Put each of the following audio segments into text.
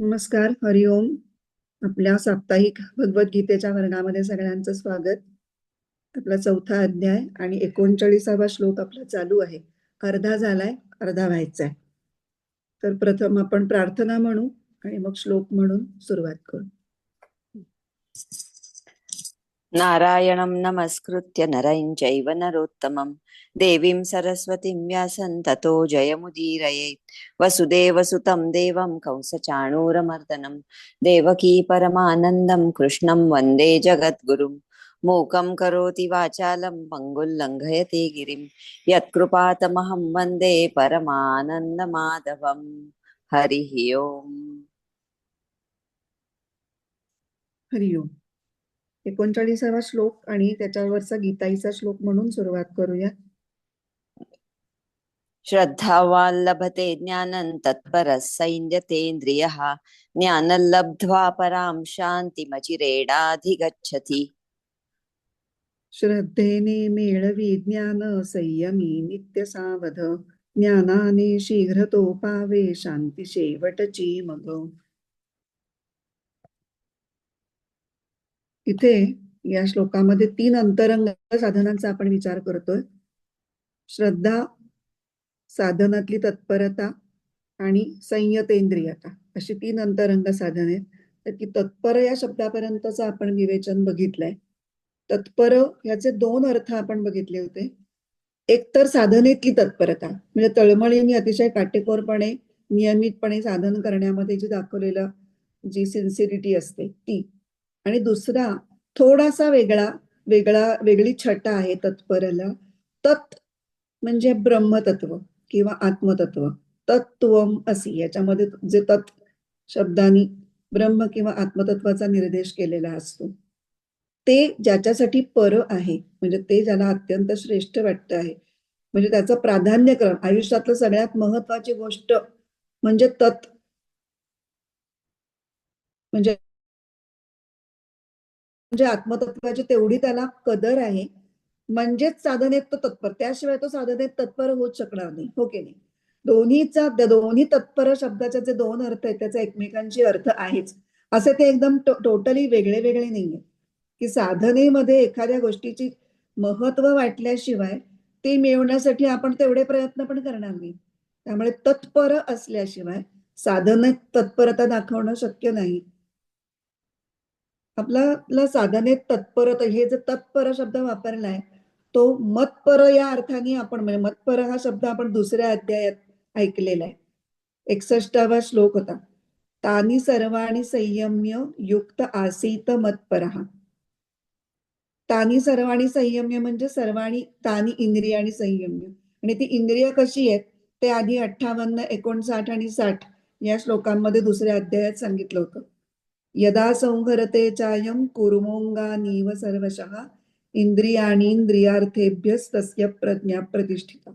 नमस्कार, हरिओम. आपल्या साप्ताहिक भगवद्गीतेच्या वर्गामध्ये सगळ्यांचं स्वागत. आपला 4था अध्याय आणि 39वा श्लोक आपला चालू आहे. अर्धा झालाय, अर्धा व्हायचाय. तर प्रथम आपण प्रार्थना म्हणू आणि मग श्लोक म्हणून सुरुवात करू. नारायणं नमस्कृत्य नरं चैव नरोत्तमं देवीं सरस्वतीं व्यासं ततो जयमुदीरयेत् वसुदेवसुतं देवं कंसचाणूरमर्दनं देवकी परमानन्दं कृष्णं वन्दे जगद्गुरुं मूकं करोति वाचालं पङ्गुं लङ्घयते गिरिं यत्कृपातमहं वन्दे परमानन्दमाधवं. हरिः ओम्. हरिओम. 39वा श्लोक आणि त्याच्यावरचा गीताईचा श्लोक म्हणून सुरुवात करूया. श्रद्धावान् लभते ज्ञानं तत्परः संयतेन्द्रियः ज्ञानं लब्ध्वा परां शान्तिमचिरेणाधिगच्छति. श्रद्धेने मेळवी ज्ञान संयमी नित्य सावध ज्ञानाने शीघ्र तो पावे शांती शेवटची मग. इथे या श्लोकामध्ये 3 अंतरंग साधनांचा आपण विचार करतोय. श्रद्धा, साधनातली तत्परता आणि संयतेंद्रियता अशी 3 अंतरंग साधने आहेत. तर की तत्पर या शब्दापर्यंतच आपण विवेचन बघितलंय. तत्पर याचे 2 अर्थ आपण बघितले होते. एक तर साधनेतली तत्परता म्हणजे तळमळीने अतिशय काटेकोरपणे नियमितपणे साधन करण्यामध्ये जी दाखवलेलं जी सिन्सिरिटी असते ती, आणि दुसरा थोडासा वेगळी छटा आहे तत्परला. तत् म्हणजे ब्रह्मतत्व किंवा आत्मतत्व. तत्त्वम असी याच्यामध्ये जे तत् शब्दानी ब्रह्म किंवा आत्मतत्वाचा निर्देश केलेला असतो ते ज्याच्यासाठी पर आहे, म्हणजे ते ज्याला अत्यंत श्रेष्ठ वाटतं आहे, म्हणजे त्याचं प्राधान्यक्रम आयुष्यातलं सगळ्यात महत्वाची गोष्ट म्हणजे तत् म्हणजे आत्मतत्वाची तेवढी त्याला कदर आहे, म्हणजेच साधनेत तो तत्पर. त्याशिवाय तो साधनेत तत्पर होऊच शकणार नाही. हो की नाही? दोन्ही तत्पर शब्दाचे जे 2 अर्थ आहेत त्याचा एकमेकांशी अर्थ आहेच, असे ते एकदम टोटली वेगळे वेगळे नाहीये. की साधनेमध्ये एखाद्या गोष्टीची महत्व वाटल्याशिवाय ते मिळवण्यासाठी आपण तेवढे प्रयत्न पण करणार नाही. त्यामुळे तत्पर असल्याशिवाय साधनेत तत्परता दाखवणं शक्य नाही. आपल्याला साधनेत तत्परता हे जे तत्पर शब्द वापरलाय तो मतपर या अर्थाने आपण, म्हणजे मतपर हा शब्द आपण दुसऱ्या अध्यायात ऐकलेला आहे. 61वा श्लोक होता. तानी सर्वाणी संयम्य युक्त आसीत मतपरहा. तानी सर्वाणी संयम्य म्हणजे सर्वाणी तानी इंद्रियाणी संयम्य. आणि ती इंद्रिय कशी आहेत ते आधी 58, 59 आणि 60 या श्लोकांमध्ये दुसऱ्या अध्यायात सांगितलं होतं. यदा संहरते चायम कुर्मोंगानीव सर्वशः इंद्रियार्थेभ्यस्तस्य प्रज्ञा प्रतिष्ठिता.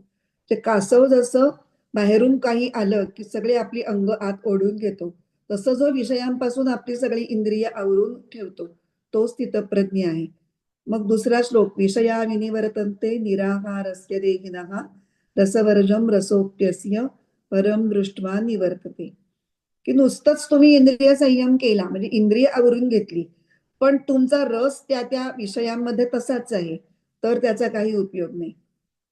ते कासव जसं बाहेरून काही आलं की सगळे आपली अंग आत ओढून घेतो, तसं जो विषयांपासून आपली सगळी इंद्रिय आवरून ठेवतो तो स्थितप्रज्ञ आहे. मग दुसरा श्लोक. विषया विनिवर्तन्ते निराहारस्य देहिनः रसवर्जम रसोप्यस्य परम दृष्ट्वा निवर्तते. की नुसतंच तुम्ही इंद्रिय संयम केला म्हणजे इंद्रिय आवरून घेतली, पण तुमचा रस त्या त्या विषयांमध्ये तसाच आहे, तर त्याचा काही उपयोग नाही.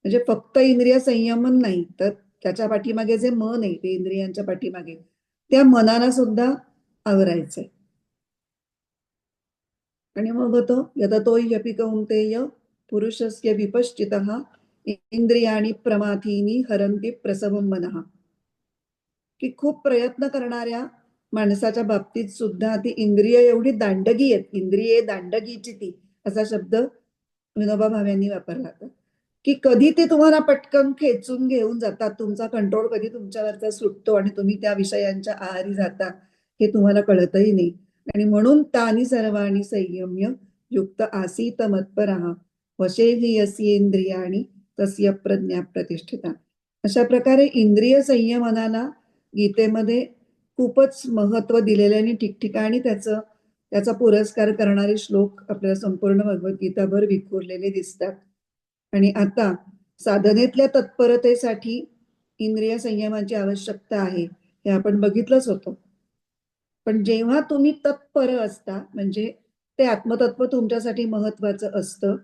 म्हणजे फक्त इंद्रिय संयमन नाही, तर त्याच्या पाठीमागे जे मन आहे ते इंद्रियांच्या पाठीमागे, त्या मनाला सुद्धा आवरायचंय. आणि मग होतं यततो ह्यपि कौन्तेय पुरुषस्य विपश्चितः इंद्रियाणी प्रमाथीनी हरन्ति प्रसवं मनः. की खूप प्रयत्न करणाऱ्या माणसाच्या बाबतीत सुद्धा ती इंद्रिय एवढी दांडगी आहेत, इंद्रिये दांडगीची ती, असा शब्द विनोबा भावे यांनी वापरला होता. की कधी ते तुम्हाला पटकन खेचून घेऊन जातात, तुमचा कंट्रोल कधी तुमच्यावरचा सुटतो आणि तुम्ही त्या विषयांच्या आहारी जाता हे तुम्हाला कळतही नाही. आणि म्हणून तानी सर्वाणी संयम्य युक्त आसीत मत्परः वशे हि यस्येंद्रियाणि तस्य प्रज्ञा प्रतिष्ठिता. अशा प्रकारे इंद्रिय संयमनाला गीतेमध्ये खूपच महत्व दिलेल्याने ठिकठिकाणी त्याचा पुरस्कार करणारे श्लोक आपल्याला संपूर्ण भगवद्गीताभर विखुरलेले दिसतात. आणि आता साधनेतल्या तत्परतेसाठी इंद्रिय संयमाची आवश्यकता आहे हे आपण बघितलंच होतं. पण जेव्हा तुम्ही तत्पर असता, म्हणजे ते आत्मतत्व तुमच्यासाठी महत्वाचं असतं,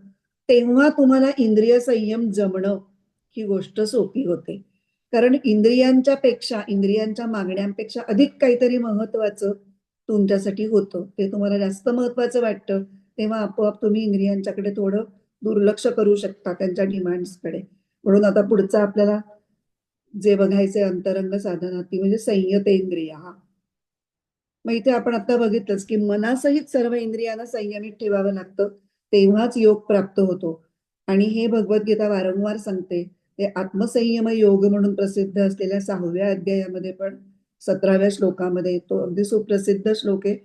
तेव्हा तुम्हाला इंद्रिय संयम जमणं ही गोष्ट सोपी होते. कारण इंद्रियांच्या मागण्यांपेक्षा अधिक काहीतरी महत्वाचं तुमच्यासाठी होतं. ते तुम्हाला जास्त महत्वाचं वाटतं, तेव्हा आपोआप तुम्ही इंद्रियांच्याकडे थोडं दुर्लक्ष करू शकता, त्यांच्या डिमांड्सकडे. म्हणून आता पुढचं आपल्याला जे बघायचंय अंतरंग साधना, ती म्हणजे संयतेंद्रिय. मग इथे आपण आता बघितलंच की मनासहित सर्व इंद्रियांना संयमित ठेवावं लागतं, तेव्हाच योग प्राप्त होतो. आणि हे भगवद्गीता वारंवार सांगते. ते आत्मसंयम योग म्हणून प्रसिद्ध असलेल्या 6व्या अध्यायामध्ये पण 17व्या श्लोकामध्ये तो अगदी सुप्रसिद्ध श्लोक आहे.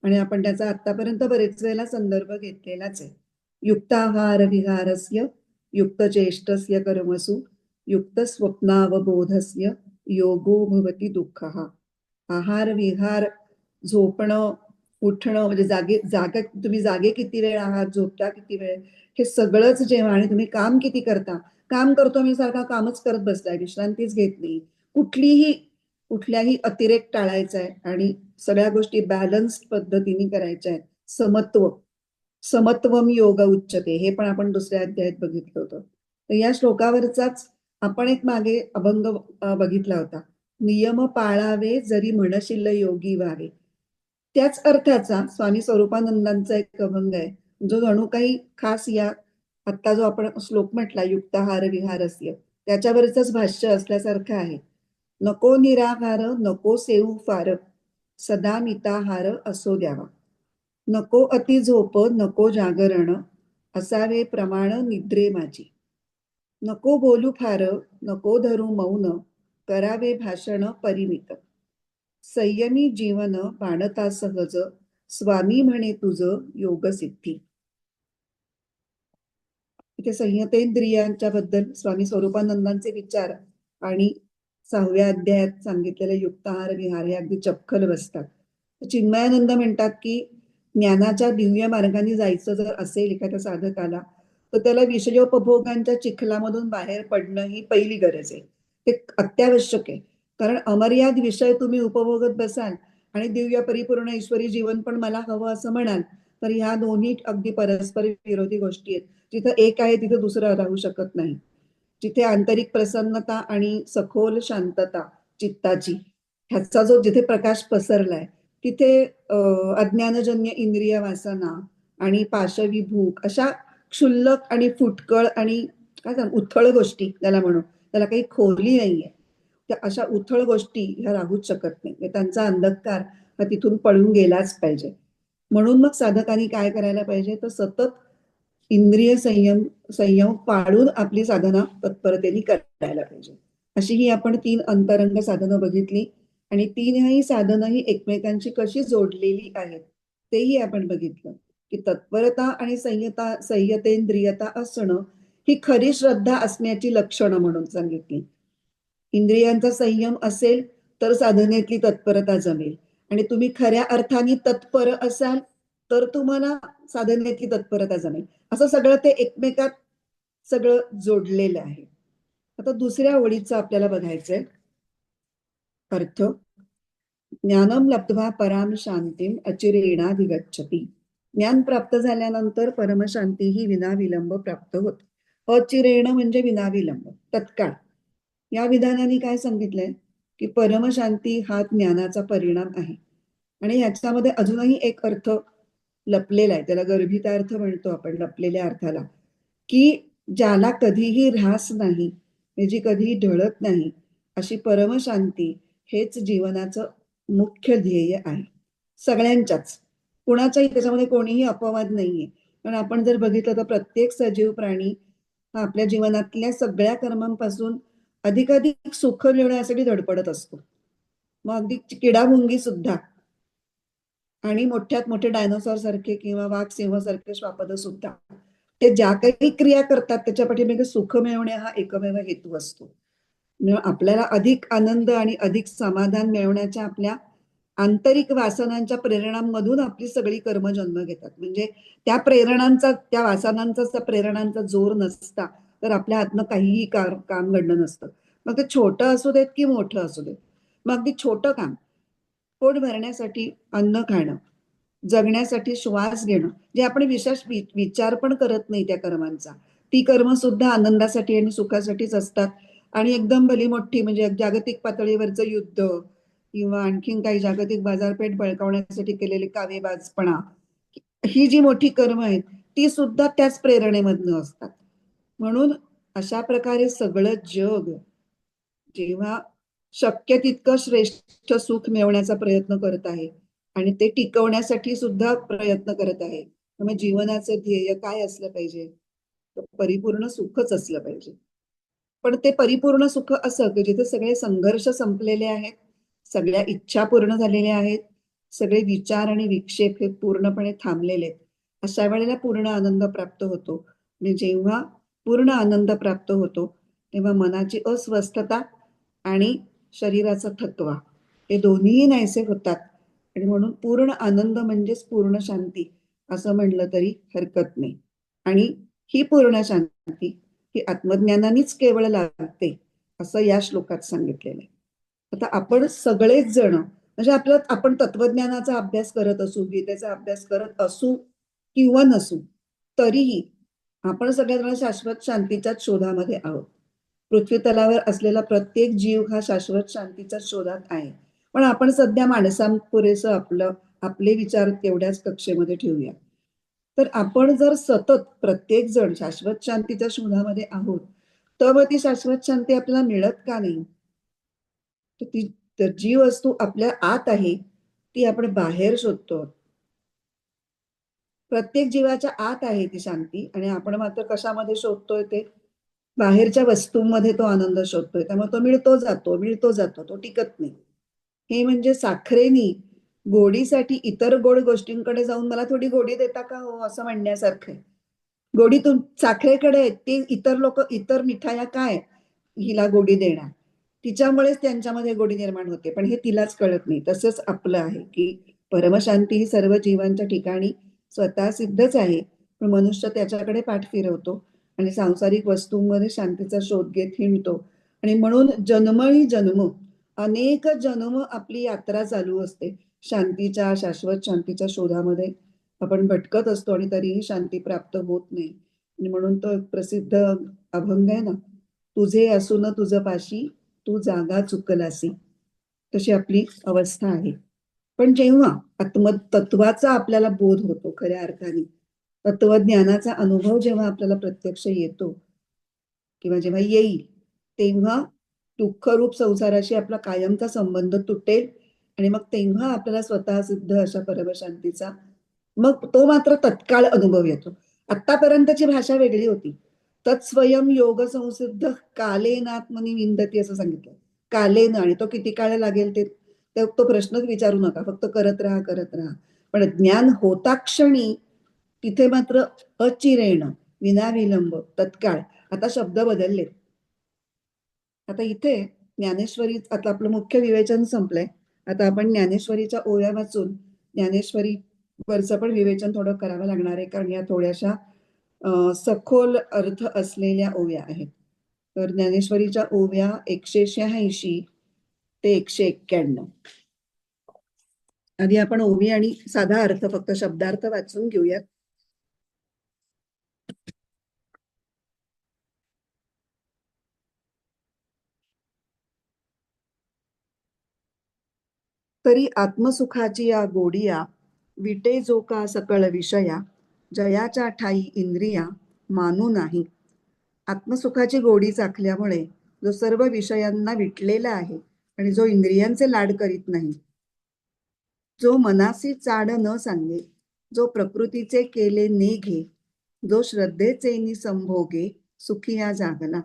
आणि आपण त्याचा आतापर्यंत बरेच वेळेला संदर्भ घेतलेलाच आहे. युक्ताहार विहारस्य युक्त चेष्टस्य कर्मसु युक्त स्वप्नावबोधस्य योगो भवति दुःखः. आहार विहार, झोपणं, उठणं, म्हणजे तुम्ही जागे किती वेळ आहात, झोपता किती वेळ, हे सगळंच जेव्हा, आणि तुम्ही काम किती करता, काम करतो मी सारखा कामच करत बसलाय, विश्रांतीच घेत नाही, कुठल्याही अतिरेक टाळायचा आहे आणि सगळ्या गोष्टी बॅलन्स्ड पद्धतीने करायच्या आहेत. समत्वम योग उच्चते, हे पण आपण दुसऱ्या अध्यायात बघितलं होतं. तर या श्लोकावरचाच आपण एक मागे अभंग बघितला होता. नियम पाळावे जरी म्हणशील योगी व्हावे. त्याच अर्थाचा स्वामी स्वरूपानंदांचा एक अभंग आहे, जो जणू काही खास या आता जो आपण श्लोक म्हटला युक्ताहार विहारस्य, त्याच्यावरच भाष्य असल्यासारखं आहे. नको निराहार नको सेवू फार, सदा मिताहार असो द्यावा. नको अति झोप नको जागरण, असावे प्रमाण निद्रे माझी. नको बोलू फार नको धरू मौन, करावे भाषण परिमित. संयमी जीवन बाणता सहज, स्वामी म्हणे तुझ योग सिद्धी. इथे संयतेंद्रियांच्या बद्दल स्वामी स्वरूपानंदांचे विचार आणि 6व्या अध्यायात सांगितलेले युक्ताहार विहार हे अगदी चपखल बसतात. चिन्मयानंद म्हणतात की ज्ञानाच्या दिव्य मार्गाने जायचं जर असेल एखाद्या साधकाला, तर त्याला विषयोपभोगांच्या चिखलामधून बाहेर पडणं ही पहिली गरज आहे. ते अत्यावश्यक आहे. कारण अमर्याद विषय तुम्ही उपभोगत बसाल आणि दिव्य परिपूर्ण ईश्वरी जीवन पण मला हवं असं म्हणाल, तर ह्या दोन्ही अगदी परस्पर विरोधी गोष्टी आहेत. जिथं एक आहे तिथं दुसरं राहू शकत नाही. जिथे आंतरिक प्रसन्नता आणि सखोल शांतता चित्ताची, ह्याचा जो जिथे प्रकाश पसरलाय, तिथे अज्ञानजन्य इंद्रिय वासना आणि पाशवी भूक अशा क्षुल्लक आणि फुटकळ आणि काय सांग उथळ गोष्टी त्याला म्हणू, त्याला काही खोली नाहीये, त्या अशा उथळ गोष्टी ह्या राहूच शकत नाही. त्यांचा अंधकार हा तिथून पळून गेलाच पाहिजे. म्हणून मग साधकांनी काय करायला पाहिजे, तर सतत इंद्रिय संयम पाळून आपली साधना तत्परतेने करायला पाहिजे. अशी ही आपण 3 अंतरंग साधनं बघितली आणि तीनही साधनं ही एकमेकांशी कशी जोडलेली आहेत तेही आपण बघितलं. की तत्परता आणि संयतेंद्रियता असणं ही खरी श्रद्धा असण्याची लक्षणं म्हणून सांगितली. इंद्रियांचा संयम असेल तर साधनेतली तत्परता जमेल, आणि तुम्ही खऱ्या अर्थाने तत्पर असाल तर तुम्हाला साधनेतली तत्परता जमेल. असं सगळं ते एकमेकात सगळं जोडलेलं आहे. आता दुसऱ्या ओळीचं आपल्याला बघायचंय अर्थ. ज्ञानम लब्ध्वा पराम शांतीम अचिरेणाधिगच्छति. ज्ञान प्राप्त झाल्यानंतर परमशांती ही विनाविलंब प्राप्त होते. अचिरेण म्हणजे विनाविलंब, तत्काळ. या विधानाने काय सांगितलंय की परमशांती हा ज्ञानाचा परिणाम आहे. आणि ह्याच्यामध्ये अजूनही एक अर्थ लपलेला आहे, त्याला गर्भितार्थ म्हणतो आपण, लपलेल्या अर्थाला, की ज्याला कधीही ऱ्हास नाही, जी कधीही ढळत नाही, अशी परमशांती हेच जीवनाचं मुख्य ध्येय आहे. सगळ्यांच्याच, कुणाच्याही त्याच्यामध्ये कोणीही अपवाद नाहीये. पण आपण जर बघितलं तर प्रत्येक सजीव प्राणी हा आपल्या जीवनातल्या सगळ्या कर्मांपासून अधिकाधिक सुख मिळवण्यासाठी धडपडत असतो. मग अगदी किडामुंगी सुद्धा, आणि मोठ्यात मोठे डायनोसॉर सारखे किंवा वाघ सिंह सारखे श्वापद सुद्धा, ते ज्या काही क्रिया करतात त्याच्या पाठीमागे सुख मिळवणे हा एकमेव हेतू असतो. आपल्याला अधिक आनंद आणि अधिक समाधान मिळवण्याच्या आपल्या आंतरिक वासनांच्या प्रेरणांमधून आपली सगळी कर्म जन्म घेतात. म्हणजे त्या वासनांचा प्रेरणांचा जोर नसता तर आपल्या हातनं काहीही काम घडलं नसतं. मग ते छोटं असू देत की मोठं असू देत. मग अगदी छोटं काम, पोट भरण्यासाठी अन्न खाणं, जगण्यासाठी श्वास घेणं, जे आपण विशेष विचार पण करत नाही त्या कर्मांचा, ती कर्म सुद्धा आनंदासाठी आणि सुखासाठीच असतात. आणि एकदम भली मोठी म्हणजे जागतिक पातळीवरचं युद्ध किंवा आणखीन काही जागतिक बाजारपेठ बळकावण्यासाठी केलेली कावेबाजपणा, ही जी मोठी कर्म आहेत ती सुद्धा त्याच प्रेरणेमधनं असतात. म्हणून अशा प्रकारे सगळं जग जेव्हा शक्य तितकं श्रेष्ठ सुख मिळवण्याचा प्रयत्न करत आहे आणि ते टिकवण्यासाठी सुद्धा प्रयत्न करत आहे, त्यामुळे जीवनाचं ध्येय काय असलं पाहिजे, परिपूर्ण सुखच असलं पाहिजे. पण ते परिपूर्ण सुख असं की जिथे सगळे संघर्ष संपलेले आहेत, सगळ्या इच्छा पूर्ण झालेल्या आहेत, सगळे विचार आणि विक्षेप हे पूर्णपणे थांबलेले आहेत, अशा वेळेला पूर्ण आनंद प्राप्त होतो. आणि जेव्हा पूर्ण आनंद प्राप्त होतो तेव्हा मनाची अस्वस्थता आणि शरीराचा थकवा हे दोन्हीही नाहीसे होतात. आणि म्हणून पूर्ण आनंद म्हणजेच पूर्ण शांती असं म्हणलं तरी हरकत नाही. आणि ही पूर्ण शांती ही आत्मज्ञानानेच केवळ लागते असं या श्लोकात सांगितलेलं आहे. आता आपण सगळेच जण म्हणजे आपण तत्वज्ञानाचा अभ्यास करत असू, गीतेचा अभ्यास करत असू किंवा नसू, तरीही आपण सगळेजण शाश्वत शांतीच्याच शोधामध्ये आहोत. पृथ्वी तलावर असलेला प्रत्येक जीव हा शाश्वत शांतीच्या शोधात आहे. पण आपण सध्या माणसांपुरेसं आपले विचार तेवढ्याच कक्षेमध्ये ठेवूया. तर आपण जर सतत प्रत्येक जण शाश्वत शांतीच्या शोधामध्ये आहोत, तर मग ती शाश्वत शांती आपल्याला मिळत का नाही? तर ती तर जी वस्तू आपल्या आत आहे ती आपण बाहेर शोधतो. प्रत्येक जीवाच्या आत आहे ती शांती आणि आपण मात्र कशामध्ये शोधतोय? ते बाहेरच्या वस्तूंमध्ये तो आनंद शोधतोय. त्यामुळे तो मिळतो जातो, तो टिकत नाही. हे म्हणजे साखरेनी गोडीसाठी इतर गोड गोष्टींकडे जाऊन मला थोडी गोडी देता का हो, असं म्हणण्यासारखं आहे. गोडी साखरेकडे आहे, ते इतर लोक इतर मिठाया काय हिला गोडी देणार, तिच्यामुळेच त्यांच्यामध्ये गोडी निर्माण होते, पण हे तिलाच कळत नाही. तसंच आपलं आहे की परमशांती ही सर्व जीवांच्या ठिकाणी स्वतः सिद्धच आहे, पण मनुष्य त्याच्याकडे पाठ फिरवतो आणि सांसारिक वस्तूंमध्ये शांतीचा शोध घेत हिंडतो. आणि म्हणून जन्मही जन्म अनेक जन्म आपली यात्रा चालू असते शांतीच्या शाश्वत शांतीच्या शोधामध्ये. आपण भटकत असतो आणि तरीही शांती प्राप्त होत नाही. आणि म्हणून तो एक प्रसिद्ध अभंग आहे ना, तुझे असून तुझ पाशी तू जागा चुकलासी, तशी आपली अवस्था आहे. पण जेव्हा आत्मतत्वाचा आपल्याला बोध होतो, खऱ्या अर्थाने तत्वज्ञानाचा अनुभव जेव्हा आपल्याला प्रत्यक्ष येतो किंवा जेव्हा येईल, तेव्हा दुःखरूप संसाराशी आपला कायमचा संबंध तुटेल आणि मग तेव्हा आपल्याला स्वतः सिद्ध अशा परमशांतीचा मग तो मात्र तत्काळ अनुभव येतो. आतापर्यंतची भाषा वेगळी होती. तत्स्वयं योग संसिद्ध कालेनात्मनी विंदती असं सांगितलं. कालेन, आणि तो किती काळ लागेल तो प्रश्नच विचारू नका, फक्त करत राहा करत राहा. पण ज्ञान होता क्षणी तिथे मात्र अचिरेण, विनाविलंब, तत्काळ. आता शब्द बदलले. आता इथे ज्ञानेश्वरी, आता आपलं मुख्य विवेचन संपलंय. आता आपण ज्ञानेश्वरीच्या ओव्या वाचून ज्ञानेश्वरी वरचं पण विवेचन थोडं करावं लागणार आहे, कारण या थोड्याशा सखोल अर्थ असलेल्या ओव्या आहेत. तर ज्ञानेश्वरीच्या ओव्या 186 ते 191. आधी आपण ओवी आणि साधा अर्थ, फक्त शब्दार्थ वाचून घेऊयात. तरी आत्मसुखाची या गोडिया, विटे जो का सकळ विषया, जयाच्या ठाई इंद्रिया मानू नाही. आत्मसुखाची गोडी चाखल्यामुळे जो सर्व विषयांना विटलेला आहे आणि जो इंद्रियांचे लाड करीत नाही, जो मनासी चाड न सांगे, जो प्रकृतीचे केले नेघे, जो श्रद्धेचे संभोगे, सुखिया जागला.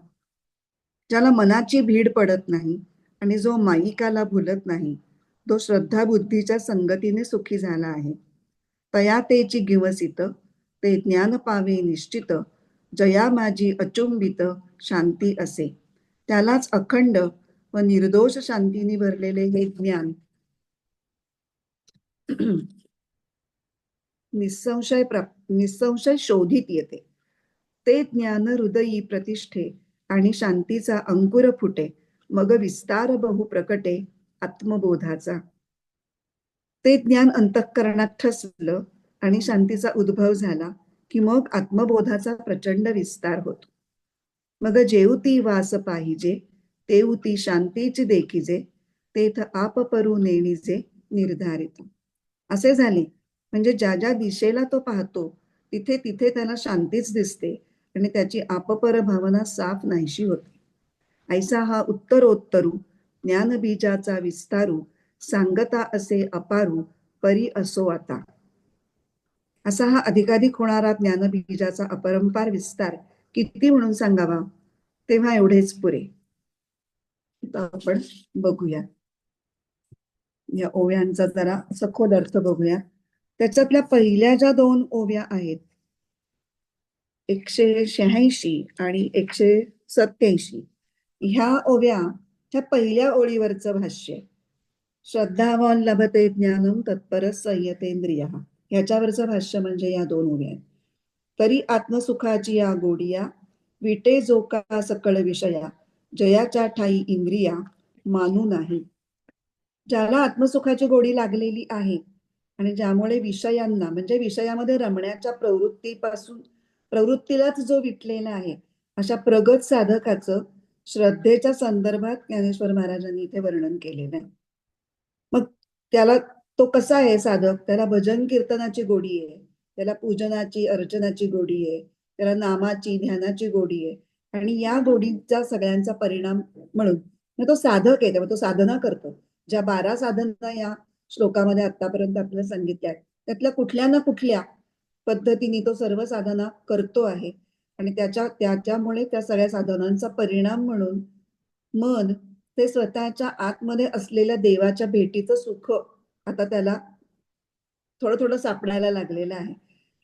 ज्याला मनाची भीड पडत नाही आणि जो माईकाला भुलत नाही, तो श्रद्धा बुद्धीच्या संगतीने सुखी झाला आहे. तया तेची गिवसित, ते ज्ञान पावे निश्चित, जया माझी अचुंबित शांती असे. त्यालाच अखंड व निर्दोष शांतीने भरलेले हे ज्ञान निसंशय शोधित येते. ते ज्ञान हृदयी प्रतिष्ठे आणि शांतीचा अंकुर फुटे, मग विस्तार बहु प्रकटे आत्मबोधाचा. ते ज्ञान अंतःकरणात ठसलं आणि शांतीचा उद्भव झाला की मग आत्मबोधाचा प्रचंड विस्तार होतो. मग जेवती वास पाहिजे तेवती शांतीची देखीजे तेथ आप परू नेणीजे निर्धारित. असे झाले म्हणजे ज्या ज्या दिशेला तो पाहतो तिथे तिथे त्याला शांतीच दिसते आणि त्याची आपपर भावना साफ नाहीशी होते. ऐसा हा उत्तरोत्तरू ज्ञानबीजाचा विस्तारू सांगता असे अपारू परी असो आता. असा हा अधिकाधिक होणारा ज्ञानबीजाचा अपरंपार विस्तार किती म्हणून सांगावा, तेव्हा एवढेच पुरे. आता आपण बघूया या ओव्यांचा जरा सखोल अर्थ बघूया. त्याच्यातल्या पहिल्या ज्या 2 ओव्या आहेत 186 आणि 187 ह्या ओव्या ह्या पहिल्या ओळीवरचं भाष्य आहे. श्रद्धावान लभते ज्ञानम तत्पर संयतेंद्रिय ह्याच्यावरचं भाष्य म्हणजे या 2 ओव्या आहेत. तरी आत्मसुखाची या गोडिया विटे जो का सकळ विषया जयाच्या ठाई इंद्रिया मानू नाही. ज्याला आत्मसुखाची गोडी लागलेली आहे आणि ज्यामुळे विषयांना म्हणजे विषयामध्ये रमण्याच्या प्रवृत्तीलाच जो विटलेला आहे अशा प्रगत साधकाचं श्रद्धेच्या संदर्भात ज्ञानेश्वर महाराजांनी इथे वर्णन केलेलं आहे. मग त्याला तो कसा आहे साधक, त्याला भजन कीर्तनाची गोडी आहे, त्याला पूजनाची अर्चनाची गोडी आहे, त्याला नामाची ध्यानाची गोडी आहे आणि या गोडीचा सगळ्यांचा परिणाम म्हणून तो साधक आहे, तेव्हा तो साधना करतो. ज्या 12 साधना या श्लोकामध्ये आतापर्यंत आपल्याला सांगितल्या त्यातल्या कुठल्या ना कुठल्या पद्धतीने तो सर्व साधना करतो आहे आणि त्याच्यामुळे त्या सगळ्या साधनांचा परिणाम म्हणून मन ते स्वतःच्या आतमध्ये असलेल्या देवाच्या भेटीचं सुख आता त्याला थोडं थोडं सापडायला लागलेलं आहे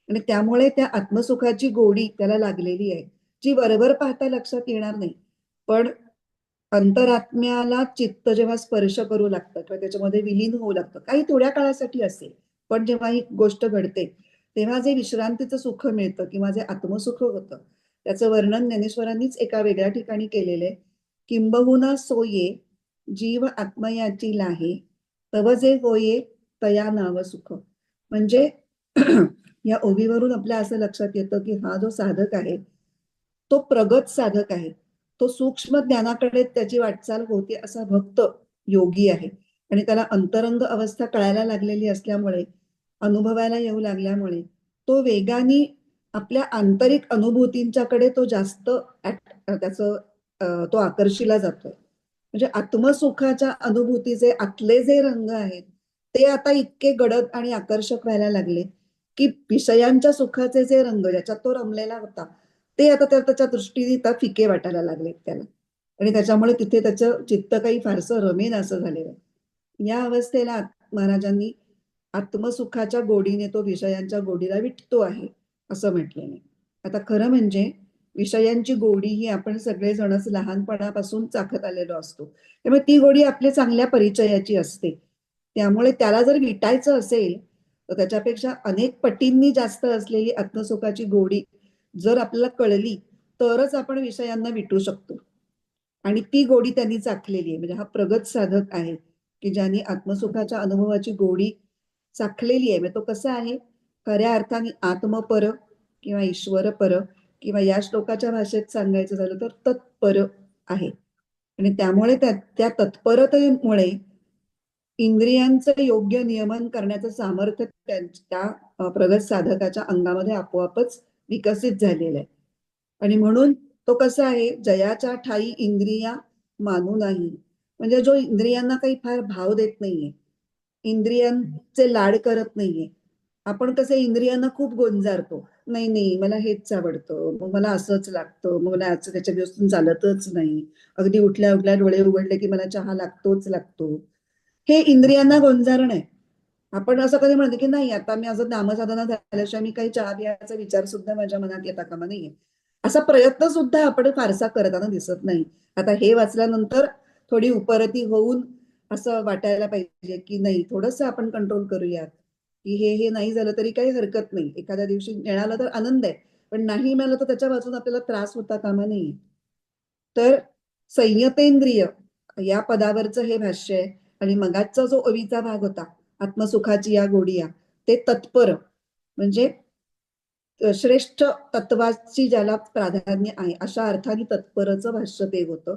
आणि त्यामुळे त्या आत्मसुखाची गोडी त्याला लागलेली आहे, जी बरोबर पाहता लक्षात येणार नाही, पण अंतरात्म्याला चित्त जेव्हा स्पर्श करू लागतं किंवा त्याच्यामध्ये विलीन होऊ लागतं, काही थोड्या काळासाठी असेल, पण जेव्हा ही गोष्ट घडते तेव्हा जे विश्रांतीचं सुख मिळतं किंवा जे आत्मसुख होतं त्याचं वर्णन ज्ञानेश्वरांनीच एका वेगळ्या ठिकाणी केलेलं आहे. किंबहुना सोये जीव आत्मयाची लाहे तव जे होये तया नाव सुख. म्हणजे या ओवीवरून आपल्या असं लक्षात येतं की हा जो साधक आहे तो प्रगत साधक आहे, तो सूक्ष्म ज्ञानाकडे त्याची वाटचाल होते असा भक्त योगी आहे आणि त्याला अंतरंग अवस्था कळायला लागलेली असल्यामुळे अनुभवायला येऊ लागल्यामुळे तो वेगाने आपल्या आंतरिक अनुभूतींच्याकडे तो जास्त त्याचं तो आकर्षिला जातोय. म्हणजे आत्मसुखाच्या अनुभूतीचे आतले जे रंग आहेत ते आता इतके गडद आणि आकर्षक व्हायला लागले की विषयांच्या सुखाचे जे रंग ज्याच्यात तो रमलेला होता ते आता त्याच्या दृष्टीने फिके वाटायला लागले त्याला आणि त्याच्यामुळे तिथे त्याचं चित्त काही फारसं रमेन असं झालेलं आहे. या अवस्थेला महाराजांनी आत्मसुखाच्या गोडीने तो विषयांच्या गोडीला विटतो आहे असं म्हटलेलं आहे. आता खरं म्हणजे विषयांची गोडी ही आपण सगळेजणच लहानपणापासून चाखत आलेलो असतो, त्यामुळे ती गोडी आपल्या चांगल्या परिचयाची असते. त्यामुळे त्याला जर विटायचं असेल तर त्याच्यापेक्षा अनेक पटींनी जास्त असलेली आत्मसुखाची गोडी जर आपल्याला कळली तरच आपण विषयांना विटू शकतो आणि ती गोडी त्यांनी चाखलेली आहे. म्हणजे हा प्रगत साधक आहे की ज्यांनी आत्मसुखाच्या अनुभवाची गोडी चाखलेली आहे. तो कसा आहे, खऱ्या अर्थाने आत्मपर किंवा ईश्वरपर किंवा या श्लोकाच्या भाषेत सांगायचं झालं तर तत्पर आहे आणि त्यामुळे त्या तत्परतेमुळे इंद्रियांचं योग्य नियमन करण्याचं सामर्थ्य त्या प्रगत साधकाच्या अंगामध्ये आपोआपच विकसित झालेलं आहे आणि म्हणून तो कसा आहे, जयाच्या ठाई इंद्रिया मानू नाही. म्हणजे जो इंद्रियांना काही फार भाव देत नाहीये, इंद्रियांचे लाड करत नाहीये. आपण कसे इंद्रियांना खूप गोंजारतो, नाही नाही मला हेच आवडतं, मग मला असंच लागतं, मग मला असं त्याच्या व्यवस्थित चालतच नाही, अगदी उठल्या उठल्या डोळे उघडले की मला चहा लागतोच लागतो. हे इंद्रियांना गोंजारण आहे. आपण असं कधी म्हणतो की नाही आता मी असं नामसाधना झाल्याशिवाय मी काही चहा बियाचा विचार सुद्धा माझ्या मनात येता कामा नाहीये, असा प्रयत्न सुद्धा आपण फारसा करताना दिसत नाही. आता हे वाचल्यानंतर थोडी उपरती होऊन असं वाटायला पाहिजे की नाही थोडंसं आपण कंट्रोल करूयात की हे नाही झालं तरी काही हरकत नाही, एखाद्या दिवशी मिळालं तर आनंद आहे, पण नाही मिळालं तर त्याच्या वाचून आपल्याला त्रास होता कामा नाही. तर संयतेंद्रिय या पदावरचं हे भाष्य आहे आणि मगाचा जो ओवीचा भाग होता आत्मसुखाची या गोडिया, ते तत्पर म्हणजे श्रेष्ठ तत्वाची ज्याला प्राधान्य आहे अशा अर्थाने तत्परचं भाष्य ते होतं.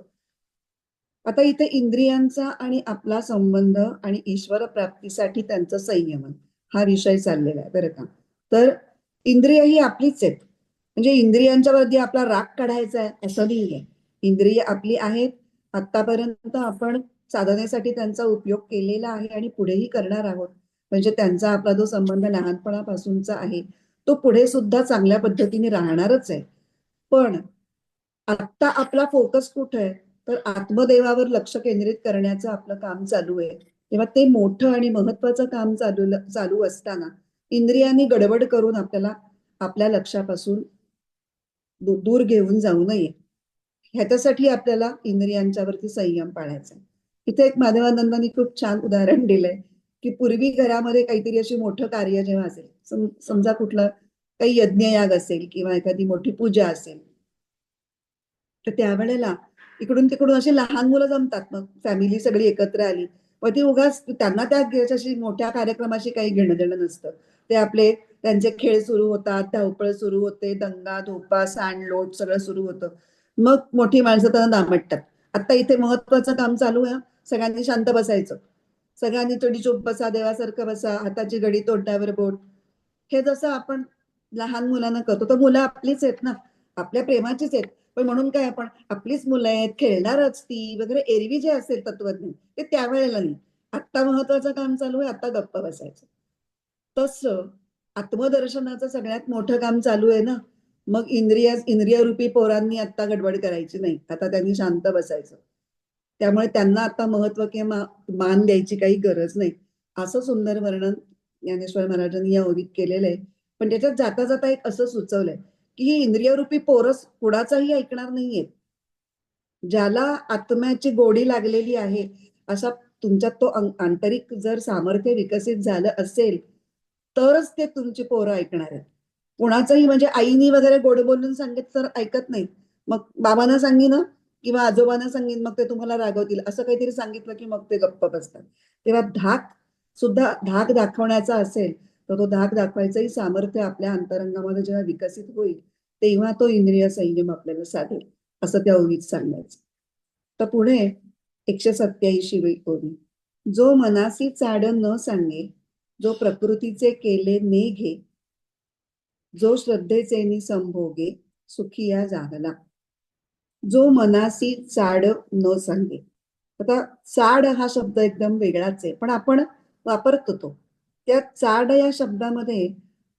आता इथे इंद्रियांचा आणि आपला संबंध आणि ईश्वर प्राप्तीसाठी त्यांचं संयमन हा विषय चाललेला आहे बरं का. तर इंद्रिय ही आपलीच आहेत, म्हणजे इंद्रियांच्या वरती आपला राग काढायचा आहे असं नाहीये. इंद्रिय आपली आहेत, आतापर्यंत आपण साधनेसाठी त्यांचा उपयोग केलेला आहे आणि पुढेही करणार आहोत. म्हणजे त्यांचा आपला जो संबंध लहानपणापासूनचा आहे तो पुढे सुद्धा चांगल्या पद्धतीने राहणारच आहे. पण आत्ता आपला फोकस कुठे आहे, तर आत्मदेवावर लक्ष केंद्रित करण्याचं आपलं काम चालू आहे. तेव्हा ते मोठं आणि महत्वाचं काम चालू असताना इंद्रियांनी गडबड करून आपल्याला आपल्या लक्षापासून दूर घेऊन जाऊ नये, ह्याच्यासाठी आपल्याला इंद्रियांच्या वरती संयम पाळायचा आहे. इथे एक माधवानंदांनी खूप छान उदाहरण दिलंय की पूर्वी घरामध्ये काहीतरी अशी मोठं कार्य जेव्हा असेल, समजा कुठलं काही यज्ञयाग असेल किंवा एखादी मोठी पूजा असेल, तर त्यावेळेला इकडून तिकडून अशी लहान मुलं जमतात, मग फॅमिली सगळी एकत्र आली, मग ती उगाच त्यांना त्या त्याच्याशी मोठ्या कार्यक्रमाशी काही घेणं देणं नसतं. ते आपले त्यांचे खेळ सुरू होतात, धावपळ सुरू होते, दंगा धोपा सांडलोट सगळं सुरू होतं. मग मोठी माणसं त्यांना दामटतात. आता इथे महत्वाचं काम चालू आहे, सगळ्यांनी शांत बसायचं, सगळ्यांनी थोडी चूप बसा, देवासारखं बसा, हाताची घडी तोंडावर बोट. हे जसं आपण लहान मुलांना करतो, तर मुलं आपलीच आहेत ना, आपल्या प्रेमाचीच आहेत. पण म्हणून काय आपण आपलीच मुलं आहेत, खेळणारच ती वगैरे, एरवी जे असेल तत्वज्ञान ते त्यावेळेला नाही. आत्ता महत्वाचं काम चालू आहे, आता गप्प बसायचं. तसं आत्मदर्शनाचं सगळ्यात मोठं काम चालू आहे ना, मग इंद्रिय रूपी पोरांनी आता गडबड करायची नाही, आता त्यांनी शांत बसायचं. त्यामुळे त्यांना आता महत्व किंवा मान द्यायची काही गरज नाही, असं सुंदर वर्णन ज्ञानेश्वर महाराजांनी या ओवीत केलेलं आहे. पण त्याच्यात जाता जाता एक असं सुचवलंय की ही इंद्रियरूपी पोरस कुणाचाही ऐकणार नाहीये. ज्याला आत्म्याची गोडी लागलेली आहे, असा तुमच्यात तो आंतरिक जर सामर्थ्य विकसित झालं असेल तरच ते तुमची पोरं ऐकणार आहेत. कुणाचंही म्हणजे आईनी वगैरे गोड बोलून सांगितलं तर ऐकत नाहीत. मग बाबांना सांगीन किंवा आजोबांना सांगीन मग ते तुम्हाला रागवतील असं काहीतरी सांगितलं की मग ते गप्प बसतात. तेव्हा धाक दाखवण्याचा असेल तर तो धाक दाखवायचंही सामर्थ्य आपल्या अंतरंगामध्ये जेव्हा विकसित होईल तेव्हा तो इंद्रिय संयम आपल्याला साधेल, असं त्या ओवीत सांगायचं. तर पुढे 187वी ओवी. जो मनासी चाड न सांगे, जो प्रकृतीचे केले नेघे, जो श्रद्धेचे संभोगे, सुखिया जागला. जो मनासी चाड न सांगे. आता चाड हा शब्द एकदम वेगळाच आहे, पण आपण वापरतो तो. त्या चाड या शब्दामध्ये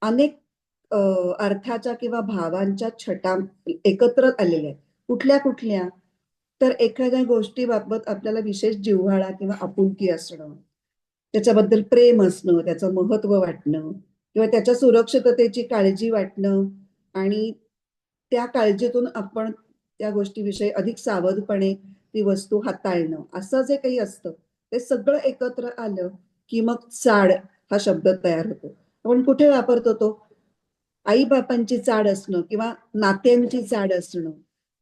अनेक अर्थाच्या किंवा भावांच्या छटा एकत्र आलेल्या आहेत. कुठल्या कुठल्या, तर एखाद्या गोष्टीबाबत आपल्याला विशेष जिव्हाळा किंवा आपुलकी असणं, त्याच्याबद्दल प्रेम असणं, त्याचं महत्व वाटणं किंवा त्याच्या सुरक्षिततेची काळजी वाटणं आणि त्या काळजीतून आपण त्या गोष्टीविषयी अधिक सावधपणे ती वस्तू हाताळणं, असं जे काही असतं ते सगळं एकत्र आलं की मग चाड हा शब्द तयार होतो. आपण कुठे वापरतो तो? आई बापांची चाड असणं किंवा नात्यांची चाड असणं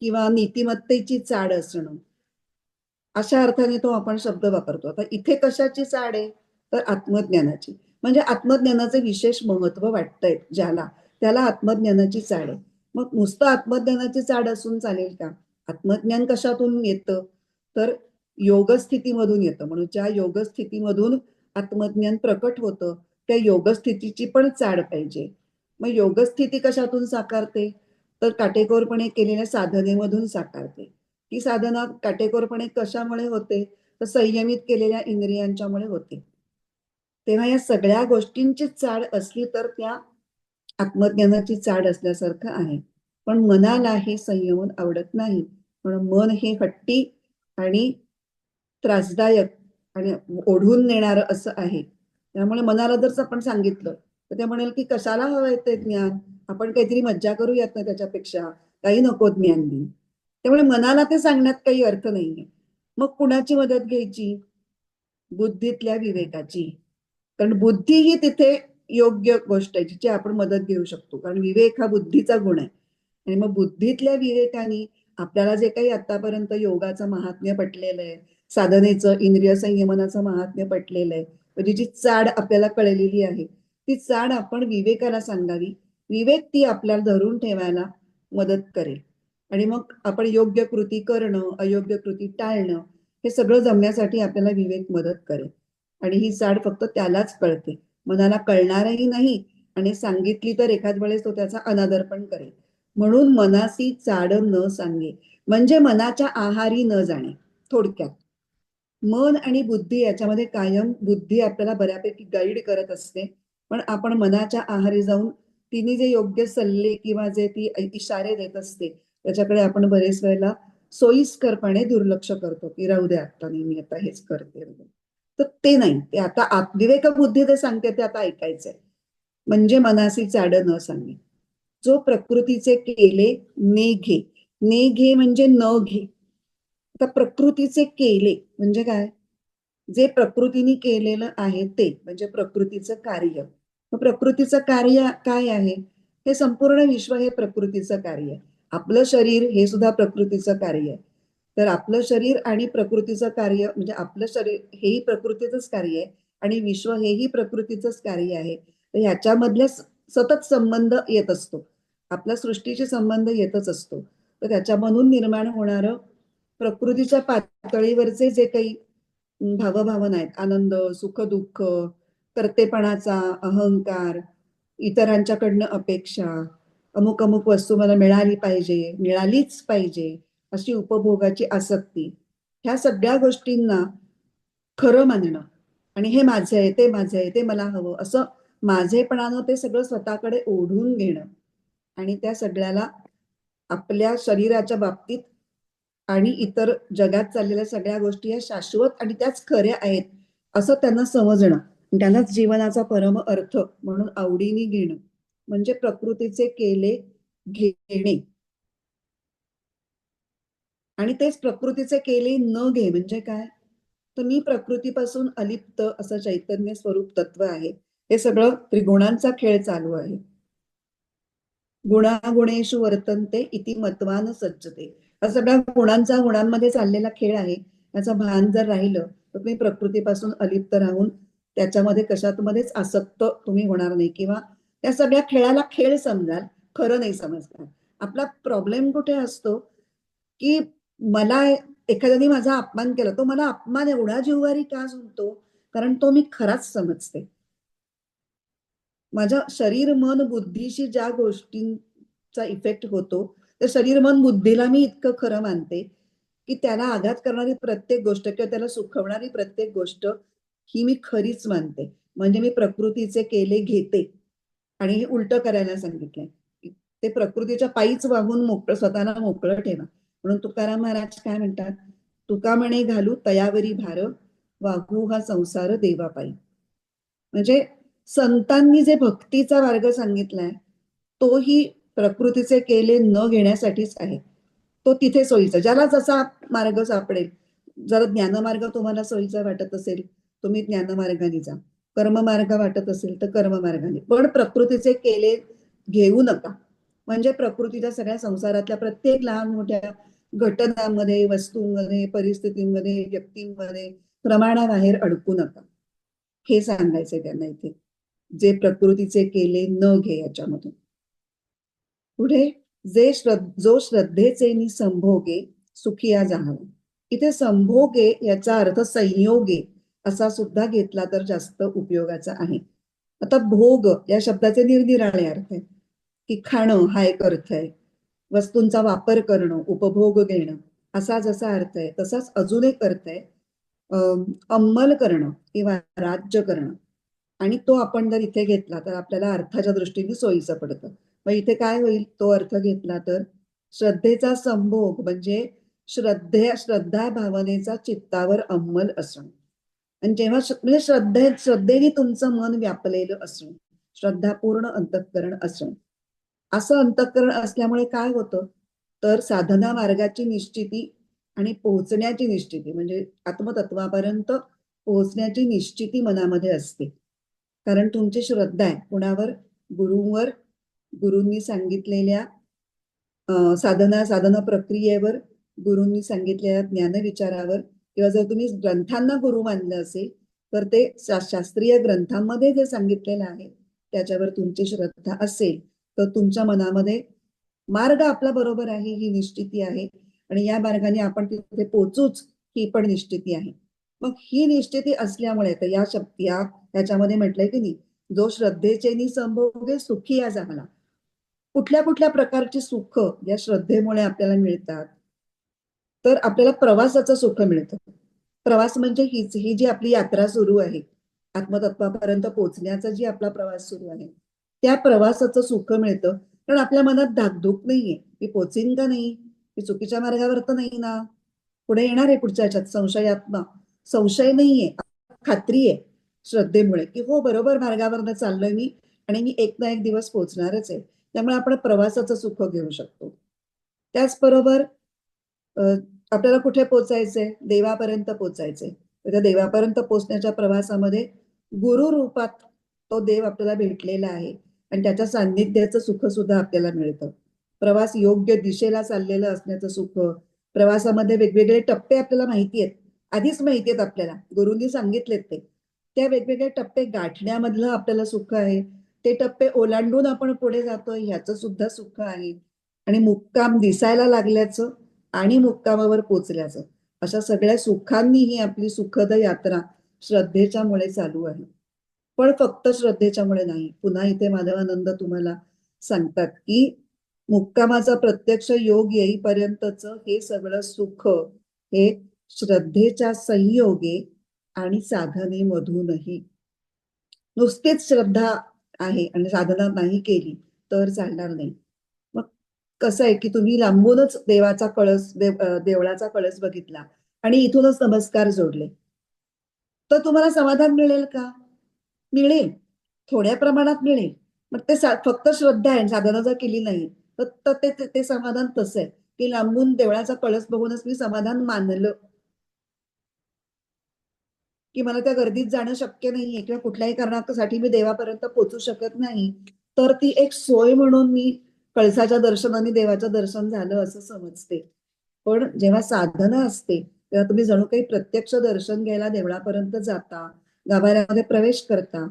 किंवा नीतिमत्तेची चाड असणं, अशा अर्थाने तो आपण शब्द वापरतो. आता इथे कशाची चाड आहे, तर आत्मज्ञानाची. म्हणजे आत्मज्ञानाचे विशेष महत्व वाटतंय ज्याला, त्याला आत्मज्ञानाची चाड आहे. मग नुसतं आत्मज्ञानाची चाड असून चालेल का? आत्मज्ञान कशातून येतं, तर योगस्थितीमधून येतं. म्हणून ज्या योगस्थितीमधून आत्मज्ञान प्रकट होतं त्या योगस्थितीची पण चाड पाहिजे. मग योगस्थिती कशातून साकारते, तर काटेकोरपणे केलेल्या साधनेमधून साकारते. ही साधना काटेकोरपणे कशामुळे होते, तर संयमित केलेल्या इंद्रियांच्यामुळे होते. तेव्हा या सगळ्या गोष्टींची चाड असली तर त्या आत्मज्ञानाची चाड असल्यासारखं आहे. पण मनाला हे संयमन आवडत नाही, म्हणून मन हे हट्टी आणि त्रासदायक आणि ओढून नेणारं असं आहे. त्यामुळे मनाला जर आपण सांगितलं तर ते म्हणेल की कशाला हवंय ते ज्ञान, आपण काहीतरी मज्जा करूयात ना त्याच्यापेक्षा, काही नको ज्ञान देईन. त्यामुळे मनाला ते सांगण्यात काही अर्थ नाहीये. मग कुणाची मदत घ्यायची? बुद्धीतल्या विवेकाची. कारण बुद्धी ही तिथे योग्य गोष्ट आहे जिची आपण मदत घेऊ शकतो, कारण विवेक हा बुद्धीचा गुण आहे. आणि मग बुद्धीतल्या विवेकाने आपल्याला जे काही आतापर्यंत योगाचं महात्म्य पटलेलं आहे, साधनेचं इंद्रिय संयमनाचं महात्म्य पटलेलं आहे, म्हणजे जी चाड आपल्याला कळलेली आहे ती चाड आपण विवेकाला सांगावी. विवेक ती आपल्याला धरून ठेवायला मदत करेल आणि मग आपण योग्य कृती करणं, अयोग्य कृती टाळणं हे सगळं जमण्यासाठी आपल्याला विवेक मदत करेल. आणि ही चाड फक्त त्यालाच कळते, मनाला कळणारही नाही आणि सांगितली तर एखाद वेळेस तो त्याचा अनादर पण करेल. म्हणून मनासी चाड न सांगे, म्हणजे मनाच्या आहारी न जाणे. थोडक्यात मन आणि बुद्धी याच्यामध्ये कायम बुद्धी आपल्याला बऱ्यापैकी गाईड करत असते, पण आपण मनाच्या आहारी जाऊन तिने जे योग्य सल्ले किंवा जे ती इशारे देत असते त्याच्याकडे आपण बरेच वेळेला सोयीस्करपणे दुर्लक्ष करतो की राहू दे, आता नाही, मी आता हेच करते. तर ते नाही, ते आता विवेक बुद्धी ते सांगते ते आता ऐकायचंय. म्हणजे मनासी चाड न सांगे, जो प्रकृतीचे केले ने घे म्हणजे न घे. आता प्रकृतीचे केले म्हणजे काय? जे प्रकृतीने केलेलं आहे ते म्हणजे प्रकृतीचं कार्य. मग प्रकृतीचं कार्य काय आहे? हे संपूर्ण विश्व हे प्रकृतीचं कार्य आहे. आपलं शरीर हे सुद्धा प्रकृतीचं कार्य आहे. तर आपलं शरीर आणि प्रकृतीचं कार्य म्हणजे आपलं शरीर हेही प्रकृतीचंच कार्य आहे आणि विश्व हेही प्रकृतीचंच कार्य आहे. तर ह्याच्यामधले सतत संबंध येत असतो. आपल्या सृष्टीशी संबंध येतच असतो. तर त्याच्यामधून निर्माण होणारं प्रकृतीच्या पातळीवरचे जे काही भावभावना आहेत, आनंद, सुख, दुःख, कर्तेपणाचा अहंकार, इतरांच्याकडनं अपेक्षा, अमुक अमुक वस्तू मला मिळाली पाहिजे, मिळालीच पाहिजे, अशी उपभोगाची आसक्ती, ह्या सगळ्या गोष्टींना खरं मानणं आणि हे माझं आहे, ते माझं आहे, ते मला हवं, असं माझेपणानं ते सगळं स्वतःकडे ओढून घेणं आणि त्या सगळ्याला आपल्या शरीराच्या बाबतीत आणि इतर जगात चाललेल्या सगळ्या गोष्टी या शाश्वत आणि त्याच खऱ्या आहेत असं त्यांना समजणं, त्यांनाच जीवनाचा परम अर्थ म्हणून आवडीने घेणं म्हणजे प्रकृतीचे केले घेणे. आणि तेच प्रकृतीचे केले न घे म्हणजे काय? तर मी प्रकृतीपासून अलिप्त असं चैतन्य स्वरूप तत्व आहे. हे सगळं त्रिगुणांचा खेळ चालू आहे. गुणागुणेषु वर्तन्ते इति मत्वान सज्जते. हा सगळ्या गुणांमध्ये चाललेला खेळ आहे. याचं भान जर राहिलं तर तुम्ही प्रकृतीपासून अलिप्त राहून त्याच्यामध्ये कशामध्येच आसक्त तुम्ही होणार नाही किंवा त्या सगळ्या खेळाला खेळ समजाल, खरं नाही समजणार. आपला प्रॉब्लेम कुठे असतो की मला एखाद्याने माझा अपमान केला, तो मला अपमान एवढा जिव्हारी का सुनतो? कारण तो मी खराच समजते. माझ्या शरीर मन बुद्धीशी ज्या गोष्टींचा इफेक्ट होतो त्या शरीर मन बुद्धीला मी इतकं खरं मानते की त्याला आघात करणारी प्रत्येक गोष्ट किंवा त्याला सुखवणारी प्रत्येक गोष्ट ही मी खरीच मानते. म्हणजे मी प्रकृतीचे केले घेते आणि हे उलट करायला सांगितलंय. ते प्रकृतीच्या पायीच वाहून स्वतःला मोकळं ठेवा. म्हणून तुकाराम महाराज काय म्हणतात? तुका म्हणे घालू तयावरी भार, वाहू हा संसार देवापायी. म्हणजे संतांनी जे भक्तीचा मार्ग सांगितलाय तोही प्रकृतीचे केले न घेण्यासाठीच आहे. तो तिथे सोयीचा, ज्याला जसा मार्ग सापडेल. जर ज्ञानमार्ग तुम्हाला सोयीचा वाटत असेल तुम्ही ज्ञानमार्गाने जा, कर्ममार्ग वाटत असेल तर कर्ममार्गाने, पण प्रकृतीचे केले घेऊ नका. म्हणजे प्रकृतीच्या सगळ्या संसारातल्या प्रत्येक लहान मोठ्या घटनांमध्ये, वस्तूंमध्ये, परिस्थितींमध्ये, व्यक्तींमध्ये प्रमाणाबाहेर अडकू नका, हे सांगायचंय त्यांना इथे. जे प्रकृतीचे केले न घे याच्यामधून. पुढे जो श्रद्धेचे नि संभोगे सुखिया जाहला. इथे संभोगे याचा अर्थ संयोगे असा सुद्धा घेतला तर जास्त उपयोगाचा आहे. आता भोग या शब्दाचे निरनिराळे अर्थ आहेत की खाणं हा एक अर्थ आहे, वस्तूंचा वापर करणं, उपभोग घेणं असा जसा अर्थ आहे तसाच अजून एक अर्थ आहे अंमल करणं किंवा राज्य करणं. आणि तो आपण जर इथे घेतला तर आपल्याला अर्थाच्या दृष्टीने सोयीचं पडतं. मग इथे काय होईल? तो अर्थ घेतला तर श्रद्धेचा संभोग म्हणजे श्रद्धा भावनेचा चित्तावर अंमल असणं. आणि जेव्हा म्हणजे श्रद्धेने तुमचं मन व्यापलेलं असणं, श्रद्धापूर्ण अंतःकरण असणं. असं अंतःकरण असल्यामुळे काय होतं? तर साधना मार्गाची निश्चिती आणि पोहोचण्याची निश्चिती म्हणजे आत्मतत्वापर्यंत पोहोचण्याची निश्चिती मनामध्ये असते. कारण तुमची श्रद्धा आहे कुणावर? गुरूंवर, गुरूंनी सांगितलेल्या साधना प्रक्रियेवर, गुरूंनी सांगितलेल्या ज्ञानविचारावर, किंवा जर तुम्ही ग्रंथांना गुरु मानलं असेल तर ते शास्त्रीय ग्रंथांमध्ये जे सांगितलेलं आहे त्याच्यावर तुमची श्रद्धा असेल तर तुमच्या मनामध्ये मार्ग आपला बरोबर आहे ही निश्चिती आहे आणि या मार्गाने आपण तिथे पोहोचूच ही पण निश्चिती आहे. मग ही निश्चिती असल्यामुळे तर या याच्यामध्ये म्हटलंय की नाही, जो श्रद्धेचे संभोगे सुखी या झाला. कुठल्या कुठल्या प्रकारची सुख या श्रद्धेमुळे आपल्याला मिळतात, तर आपल्याला प्रवासाचं सुख मिळतं. प्रवास म्हणजे ही जी आपली यात्रा सुरू आहे, आत्मतत्वापर्यंत पोहोचण्याचा जी आपला प्रवास सुरू आहे, त्या प्रवासाचं सुख मिळतं. कारण आपल्या मनात धाकधूक नाहीये, मी पोचीन का नाही, मी चुकीच्या मार्गावर तर नाही ना, पुढे येणार आहे पुढच्या ह्याच्यात संशयात्मा, संशय नाहीये, खात्री आहे श्रद्धेमुळे की हो बरोबर मार्गावरनं चाललोय मी आणि मी एक ना एक दिवस पोहोचणारच आहे. त्यामुळे आपण प्रवासाचं सुख घेऊ शकतो. त्याचबरोबर आपल्याला कुठे पोचायचंय, देवापर्यंत पोचायचंय, तर त्या देवापर्यंत पोचण्याच्या प्रवासामध्ये गुरु रूपात तो देव आपल्याला भेटलेला आहे आणि त्याच्या सान्निध्याचं सुख सुद्धा आपल्याला मिळतं. प्रवास योग्य दिशेला चाललेलं असण्याचं सुख, प्रवासामध्ये वेगवेगळे टप्पे आपल्याला माहिती आहेत, आधीच माहिती आहेत आपल्याला, गुरुंनी सांगितलेत ते. त्या वेगवेगळे टप्पे गाठण्यामधलं आपल्याला सुख आहे, ते टप्पे ओलांडून आपण पुढे जातोय ह्याचं सुद्धा सुख आहे आणि मुक्काम दिसायला लागल्याचं आणि मुक्कामावर पोचल्याचं, अशा सगळ्या सुखांनी ही आपली सुखद यात्रा श्रद्धेच्यामुळे चालू आहे. पण फक्त श्रद्धेच्यामुळे नाही. पुन्हा इथे माधवानंद तुम्हाला सांगतात की मुक्कामाचा प्रत्यक्ष योग येईपर्यंतच हे सगळं सुख हे श्रद्धेच्या संयोगे आणि साधनेमधूनही. नुसतीच श्रद्धा आहे आणि साधना नाही केली तर चालणार नाही. मग कसं आहे की तुम्ही लांबूनच देवाचा कळस देवळाचा कळस बघितला आणि इथूनच नमस्कार जोडले, तर तुम्हाला समाधान मिळेल का? मिळेल, थोड्या प्रमाणात मिळेल. मग ते फक्त श्रद्धा आहे, साधना जर केली नाही तर ते समाधान तसं आहे की लांबून देवळाचा कळस बघूनच मी समाधान मानलं की मला त्या गर्दीत जाणं शक्य नाहीये किंवा कुठल्याही कारणासाठी मी देवापर्यंत पोहोचू शकत नाही, तर ती एक सोय म्हणून मी कळसाच्या दर्शनाने देवाचं दर्शन झालं असं समजते. पण जेव्हा साधना असते तेव्हा तुम्ही जणू काही प्रत्यक्ष दर्शन घ्यायला देवळापर्यंत जाता, गाभाऱ्यामध्ये प्रवेश करता,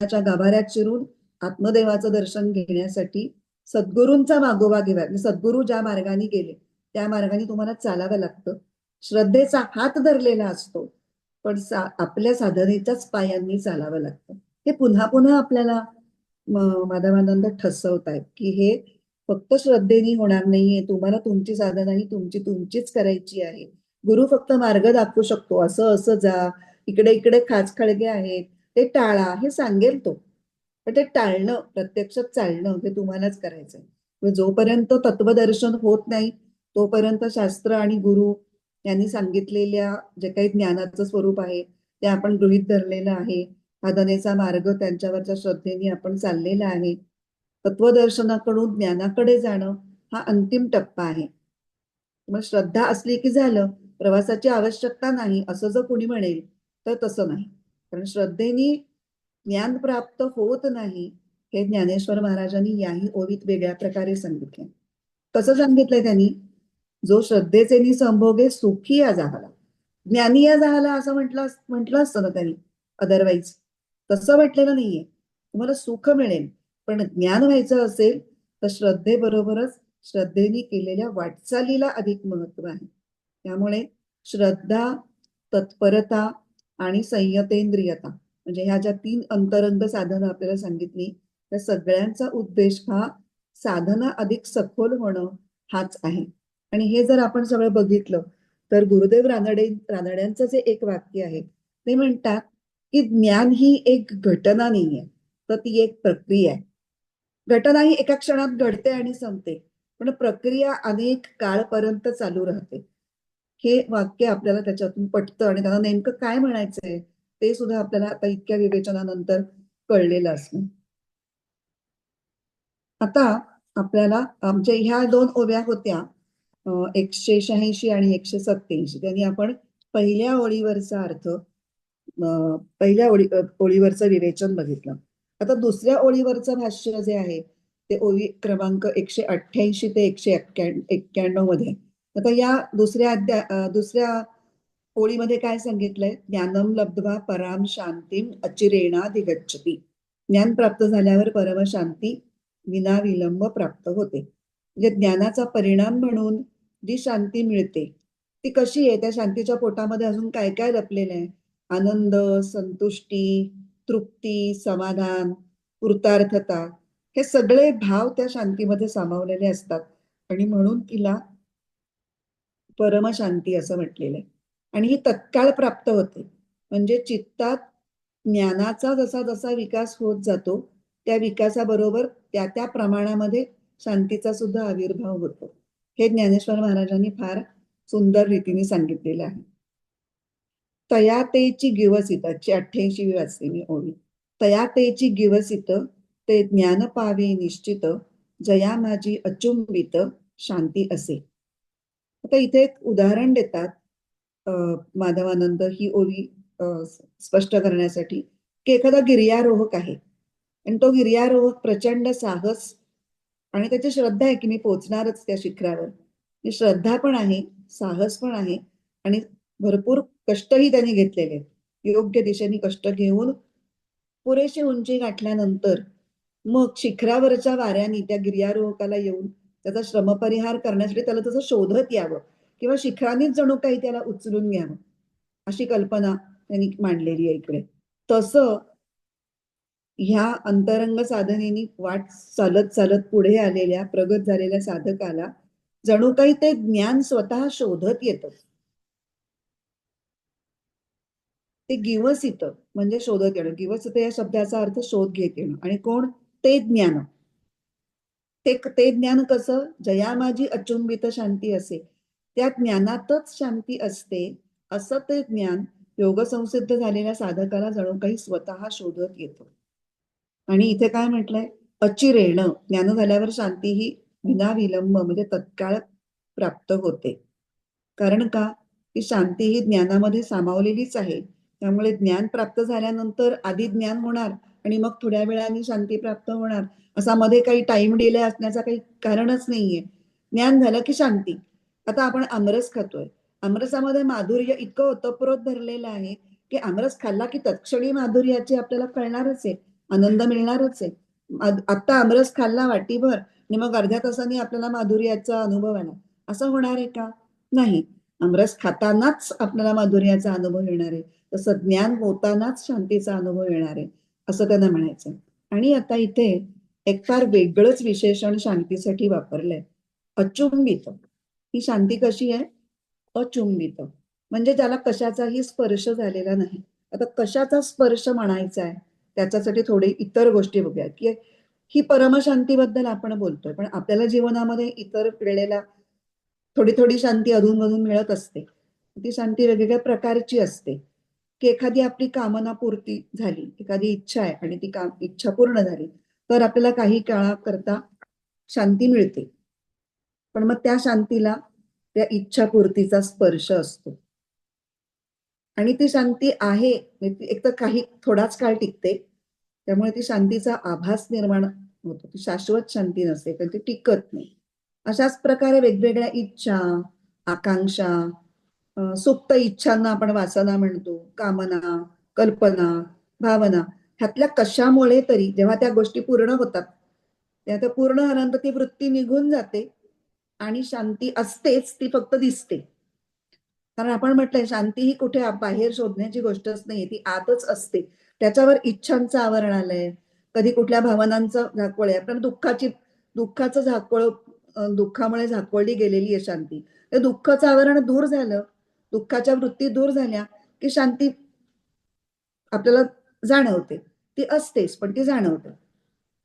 त्याच्या गाभाऱ्यात शिरून आत्मदेवाचं दर्शन घेण्यासाठी सद्गुरूंचा मागोवा घ्यावा. सद्गुरू ज्या मार्गाने गेले त्या मार्गाने तुम्हाला चालावं लागतं. श्रद्धेचा हात धरलेला असतो, पण आपल्या साधनेच्याच पायांनी चालावं लागतं. हे पुन्हा पुन्हा आपल्याला माधवानंद ठसवतायत की हे फक्त श्रद्धेने होणार नाहीये, तुम्हाला तुमची साधना ही तुमचीच करायची आहे. गुरु फक्त मार्ग दाखवू शकतो, असं असं जा, इकडे इकडे खाचखळगे आहेत ते टाळा हे सांगेल तो, पण ते टाळणं प्रत्यक्षात चालणं हे तुम्हालाच करायचंय. जोपर्यंत तत्वदर्शन होत नाही तोपर्यंत शास्त्र आणि गुरु यांनी सांगितलेल्या जे काही ज्ञानाचं स्वरूप आहे ते आपण गृहीत धरलेलं आहे, साधनेचा मार्ग त्यांच्यावरच्या श्रद्धेने आपण चाललेला आहे. तत्वदर्शनाकडून ज्ञानाकडे जाणं हा अंतिम टप्पा आहे. मग श्रद्धा असली की झालं, प्रवासाची आवश्यकता नाही असं जर कुणी म्हणेल तर तसं नाही. कारण श्रद्धेने ज्ञान प्राप्त होत नाही हे ज्ञानेश्वर महाराजांनी याही ओवीत वेगळ्या प्रकारे सांगितले. कसं सांगितलंय त्यांनी, जो श्रद्धेचे संभोगे सुखी या झाला, ज्ञानी या झाला असं म्हटलं असतं ना त्यांनी, अदरवाईज तसं म्हटलेलं नाहीये. तुम्हाला सुख मिळेल, पण ज्ञान व्हायचं असेल तर श्रद्धेबरोबरच श्रद्धेने केलेल्या वाटचालीला अधिक महत्व आहे. त्यामुळे श्रद्धा, तत्परता आणि संयतेंद्रियता म्हणजे ह्या ज्या 3 अंतरंग साधनं आपल्याला सांगितली त्या सगळ्यांचा उद्देश हा साधना अधिक सखोल होणं हाच आहे. आणि हे जर आपण सगळं बघितलं तर गुरुदेव रानड्यांचं जे एक वाक्य आहे ते म्हणतात की ज्ञान ही एक घटना नाहीये, तर ती एक प्रक्रिया आहे. घटना ही एका क्षणात घडते आणि संपते, पण प्रक्रिया अनेक काळपर्यंत चालू राहते. हे वाक्य आपल्याला त्याच्यातून पटतं आणि त्यांना नेमकं काय म्हणायचंय ते सुद्धा आपल्याला आता इतक्या विवेचनानंतर कळलेलं असतं. आता आपल्याला आमच्या ह्या 2 ओव्या होत्या 186 आणि 187. त्यांनी आपण पहिल्या ओळीवरचा अर्थ पहिल्या ओळीवरचं विवेचन बघितलं. आता दुसऱ्या ओळीवरचं भाष्य जे आहे ते ओळी क्रमांक 188 ते 191 मध्ये. आता या दुसऱ्या ओळीमध्ये काय सांगितलंय? ज्ञानम लब्ध्वा पराम शांतीम अचिरेणाधिगच्छति. ज्ञान प्राप्त झाल्यावर परमशांती विनाविलंब प्राप्त होते. म्हणजे ज्ञानाचा परिणाम म्हणून जी शांती मिळते ती कशी आहे? त्या शांतीच्या पोटामध्ये अजून काय काय लपलेलं आहे? आनंद, संतुष्टी, तृप्ती, समाधान, कृतार्थता, हे सगळे भाव त्या शांतीमध्ये सामावलेले असतात आणि म्हणून तिला परमशांती असं म्हटलेलं आहे. आणि ही तत्काळ प्राप्त होते. म्हणजे चित्तात ज्ञानाचा जसा जसा विकास होत जातो त्या विकासाबरोबर त्या त्या प्रमाणामध्ये शांतीचा सुद्धा आविर्भाव होतो. हे ज्ञानेश्वर महाराजांनी फार सुंदर रीतीने सांगितलेलं आहे. तया तेची गिवसिताची 88वी वाचते मी ओळी. तया तेची गिवसित ते ज्ञान पावे निश्चित, जया माझी अचुंबित शांती असे. आता इथे एक उदाहरण देतात माधवानंद ही ओवी स्पष्ट करण्यासाठी, की एखादा गिर्यारोहक आहे आणि तो गिर्यारोहक प्रचंड साहस आणि त्याची श्रद्धा आहे की मी पोचणारच त्या शिखरावर. श्रद्धा पण आहे, साहस पण आहे आणि भरपूर कष्टही त्यांनी घेतलेले आहेत. योग्य दिशेने कष्ट घेऊन पुरेशी उंची गाठल्यानंतर मग शिखरावरच्या वाऱ्याने त्या गिर्यारोहकाला येऊन त्याचा श्रमपरिहार करण्यासाठी त्याला तसं शोधत यावं किंवा शिखरानेच जणू काही त्याला उचलून घ्यावं, अशी कल्पना त्यांनी मांडलेली आहे इकडे. तसं ह्या अंतरंग साधनेनी वाट चालत चालत पुढे आलेल्या प्रगत झालेल्या साधकाला जणू काही ते ज्ञान स्वतः शोधत येतं. ते गिवसित म्हणजे शोधत येणं. गिवसित या शब्दाचा अर्थ शोध घेत येणं. आणि कोण? ते ज्ञान. ते ज्ञान कसं? जया माझी अचुंबित शांती असे. त्या ज्ञानातच शांती असते असं ते ज्ञान योगसंसिद्ध झालेल्या साधकाला जणू काही स्वतः शोधत येतं. आणि इथे काय म्हटलंय? अचिरेण, ज्ञान झाल्यावर शांती ही विनाविलंब म्हणजे तत्काळ प्राप्त होते. कारण का? की शांती ही ज्ञानामध्ये सामावलेलीच आहे. त्यामुळे ज्ञान प्राप्त झाल्यानंतर आधी ज्ञान होणार आणि मग थोड्या वेळाने शांती प्राप्त होणार, असा मध्ये काही टाइम डिले असण्याचा काही कारणच नाहीये. ज्ञान झालं की शांती. आता आपण आमरस खातोय, आमरसामध्ये माधुर्य इतकं ओतप्रोत भरलेलं आहे की आमरस खाल्ला की तत्क्षणी माधुर्याची आपल्याला कळणारच आहे, आनंद मिळणारच आहे. आता आमरस खाल्ला वाटीभर आणि मग अर्ध्या तासाने आपल्याला माधुर्याचा अनुभव आला, असं होणार आहे का? नाही. आमरस खातानाच आपल्याला माधुर्याचा अनुभव येणार आहे, तसं ज्ञान होतानाच शांतीचा अनुभव येणार आहे, असं त्यांना म्हणायचं. आणि आता इथे एक फार वेगळंच विशेषण शांतीसाठी वापरलंय, अचुंबित. ही शांती कशी आहे? अचुंबित म्हणजे ज्याला कशाचाही स्पर्श झालेला नाही. आता कशाचा स्पर्श म्हणायचा आहे त्याच्यासाठी थोडे इतर गोष्टी बघूया, की ही परमशांतीबद्दल आपण बोलतोय, पण आपल्याला जीवनामध्ये इतर वेळेला थोडी थोडी शांती अधूनमधून मिळत असते. ती शांती वेगवेगळ्या प्रकारची असते. की एखादी आपली कामना पूर्ती झाली, एखादी इच्छा आहे आणि ती इच्छा पूर्ण झाली तर आपल्याला काही काळाकरता शांती मिळते. पण मग त्या शांतीला त्या इच्छापूर्तीचा स्पर्श असतो आणि ती शांती आहे एक तर काही थोडाच काळ टिकते, त्यामुळे ती शांतीचा आभास निर्माण होतो. ती शाश्वत शांती नसते, तर ती टिकत नाही. अशाच प्रकारे वेगवेगळ्या इच्छा, आकांक्षा, सुप्त इच्छांना आपण वासना म्हणतो, कामना, कल्पना, भावना, ह्यातल्या कशामुळे तरी जेव्हा त्या गोष्टी पूर्ण होतात, त्या पूर्ण झाल्यानंतर ती वृत्ती निघून जाते आणि शांती असतेच, ती फक्त दिसते. कारण आपण म्हटलंय शांती ही कुठे बाहेर शोधण्याची गोष्टच नाही, ती आतच असते. त्याच्यावर इच्छांचं आवरण आलंय, कधी कुठल्या भावनांचं झाकोळ आहे. पण दुःखाचं झाकोळ, दुःखामुळे झाकोळली गेलेली आहे शांती. ते दुःखाचं आवरण दूर झालं, दुःखाच्या वृत्ती दूर झाल्या की शांती आपल्याला जाणवते. ती असतेच पण ती जाणवते.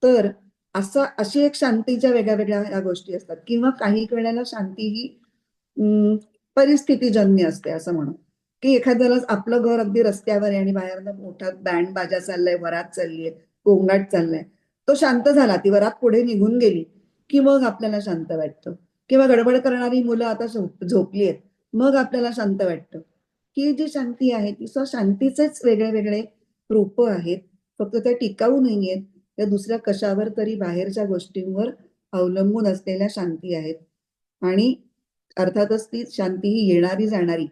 तर अशी एक शांतीच्या वेगळ्या वेगळ्या या गोष्टी असतात. किंवा काही वेळेला शांती ही परिस्थितीजन्य असते असं म्हणू, की एखाद्याला आपलं घर अगदी रस्त्यावर आहे आणि बाहेरनं मोठा बँड बाजा चाललाय, वरात चाललीय, गोंगाट चाललाय, तो शांत झाला, ती वरात पुढे निघून गेली की मग आपल्याला शांत वाटतं. किंवा गडबड करणारी मुलं आता झोपली आहेत, मग आपल्याला शांत वाटतं. ही जी शांती आहे ती शांतीचेच वेगळे वेगळे रूप आहेत. फक्त त्या टिकाऊ नाहीयेत, त्या दुसऱ्या कशावर तरी बाहेरच्या गोष्टींवर अवलंबून असलेल्या शांती आहेत. आणि अर्थातच ती शांती ही येणारी जाणारी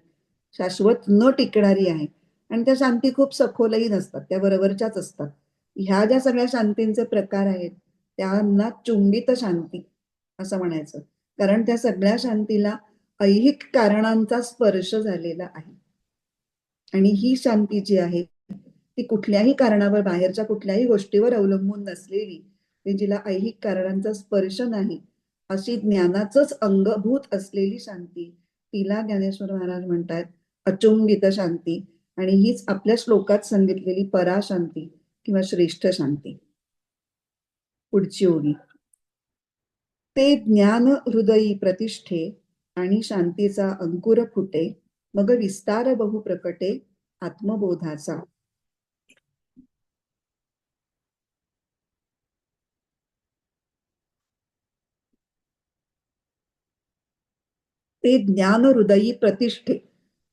शाश्वत न टिकणारी आहे. आणि त्या शांती खूप सखोलही नसतात, त्या बरोबरच्याच असतात. ह्या ज्या सगळ्या शांतींचे प्रकार आहेत त्यांना चुंबित शांती असं म्हणायचं. कारण त्या सगळ्या शांतीला ऐहिक कारणांचा स्पर्श झालेला आहे. आणि ही शांती जी आहे ती कुठल्याही कारणावर, बाहेरच्या कुठल्याही गोष्टीवर अवलंबून नसलेली, ते जिला ऐहिक कारणांचा स्पर्श नाही अशी ज्ञानाचंच अंगभूत असलेली शांती, तिला ज्ञानेश्वर महाराज म्हणतात अचुंबित शांती. आणि हीच आपल्या श्लोकात सांगितलेली पराशांती किंवा श्रेष्ठ शांती. पुढची ओवी. ते ज्ञान हृदयी प्रतिष्ठे आणि शांतीचा अंकुर फुटे, मग विस्तार बहु प्रकटे आत्मबोधाचा. ते ज्ञान हृदयी प्रतिष्ठे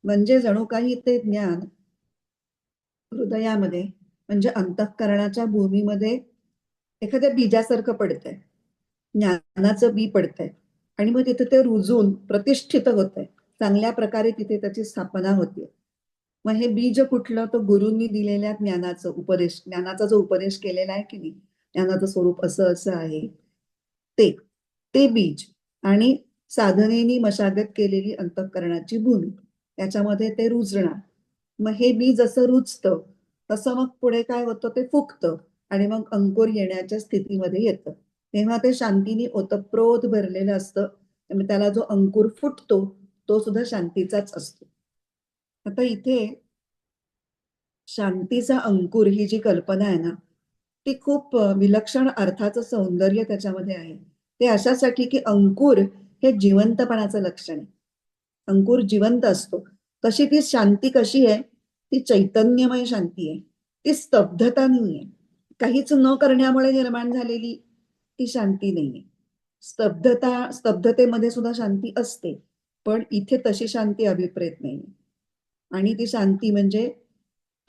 म्हणजे जणू काही ते ज्ञान हृदयामध्ये म्हणजे अंतःकरणाच्या भूमीमध्ये एखाद्या बीजासारखं पडतंय, ज्ञानाचं बी पडतंय. आणि मग तिथे ते रुजून प्रतिष्ठित होतंय, चांगल्या प्रकारे तिथे त्याची स्थापना होते. मग हे बीज कुठलं? तर गुरूंनी दिलेल्या ज्ञानाचं उपदेश, ज्ञानाचा जो उपदेश केलेला आहे की नाही, ज्ञानाचं स्वरूप असं असं आहे, ते ते बीज. आणि साधनेनी मशागत केलेली अंतःकरणाची भूमी, त्याच्यामध्ये ते रुजणार. मग हे बी जसं रुजतं तसं मग पुढे काय होतं, ते फुगतं आणि मग अंकुर येण्याच्या स्थितीमध्ये येतं. तेव्हा ते शांतीने ओतप्रोत भरलेलं असतं. त्यामुळे त्याला जो अंकुर फुटतो तो सुद्धा शांतीचाच असतो. आता इथे शांतीचा अंकुर ही जी कल्पना आहे ना, ती खूप विलक्षण अर्थाचं सौंदर्य त्याच्यामध्ये आहे. ते अशासाठी की अंकुर हे जिवंतपणाचं लक्षण आहे. अंकुर जिवंत असतो. तशी ती शांती कशी आहे? ती चैतन्यमय शांती आहे. ती स्तब्धता नाहीये. काहीच न करण्यामुळे निर्माण झालेली ती शांती नाहीये. स्तब्धतेमध्ये सुद्धा शांती असते, पण इथे तशी शांती अभिप्रेत नाहीये. आणि ती शांती म्हणजे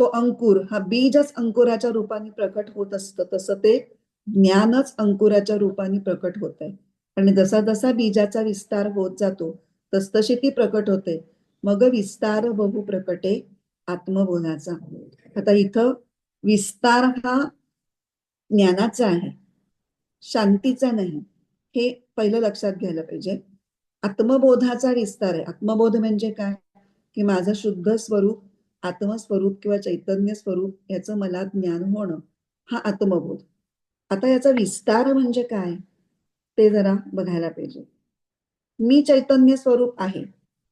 तो अंकुर, हा बीजच अंकुराच्या रूपाने प्रकट होत असतं, तसं ते ज्ञानच अंकुराच्या रूपाने प्रकट होत आहे. आणि जसा जसा बीजाचा विस्तार होत जातो तसतशी ती प्रकट होते. मग विस्तार बहु प्रकटे आत्मबोधाचा. आता इथं विस्तार हा ज्ञानाचा आहे, शांतीचा नाही, हे पहिलं लक्षात घ्यायला पाहिजे. आत्मबोधाचा विस्तार आहे. आत्मबोध म्हणजे काय? की माझं शुद्ध स्वरूप, आत्मस्वरूप किंवा चैतन्य स्वरूप याचं मला ज्ञान होणं, हा आत्मबोध. आता याचा विस्तार म्हणजे काय ते जरा बघायला पाहिजे. मी चैतन्य स्वरूप आहे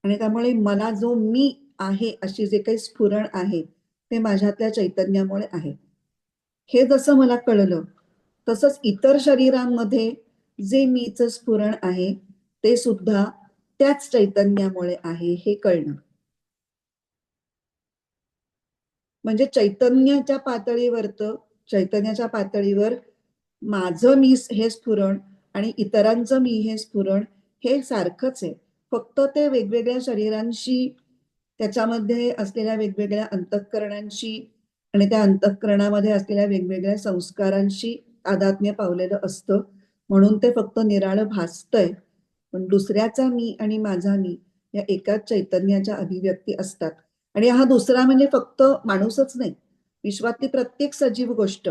आणि त्यामुळे मला जो मी आहे अशी जे काही स्फुरण आहे ते माझ्यातल्या चैतन्यामुळे आहे. हे जसं मला कळलं तसंच इतर शरीरांमध्ये जे मीच स्फुरण आहे ते सुद्धा त्याच चैतन्यामुळे आहे हे कळणं. म्हणजे चैतन्याच्या पातळीवर माझं मी हे स्फुरण आणि इतरांचं मी हे स्फुरण हे सारखंच आहे. फक्त ते वेगवेगळ्या शरीरांशी, त्याच्यामध्ये असलेल्या वेगवेगळ्या अंतःकरणांशी आणि त्या अंतःकरणामध्ये असलेल्या वेगवेगळ्या संस्कारांशी तादात्म्य पावलेलं असतं. म्हणून ते फक्त निराळं भासतंय. पण दुसऱ्याचा मी आणि माझा मी या एकाच चैतन्याच्या अभिव्यक्ती असतात. आणि हा दुसरा म्हणजे फक्त माणूसच नाही, विश्वातली प्रत्येक सजीव गोष्ट,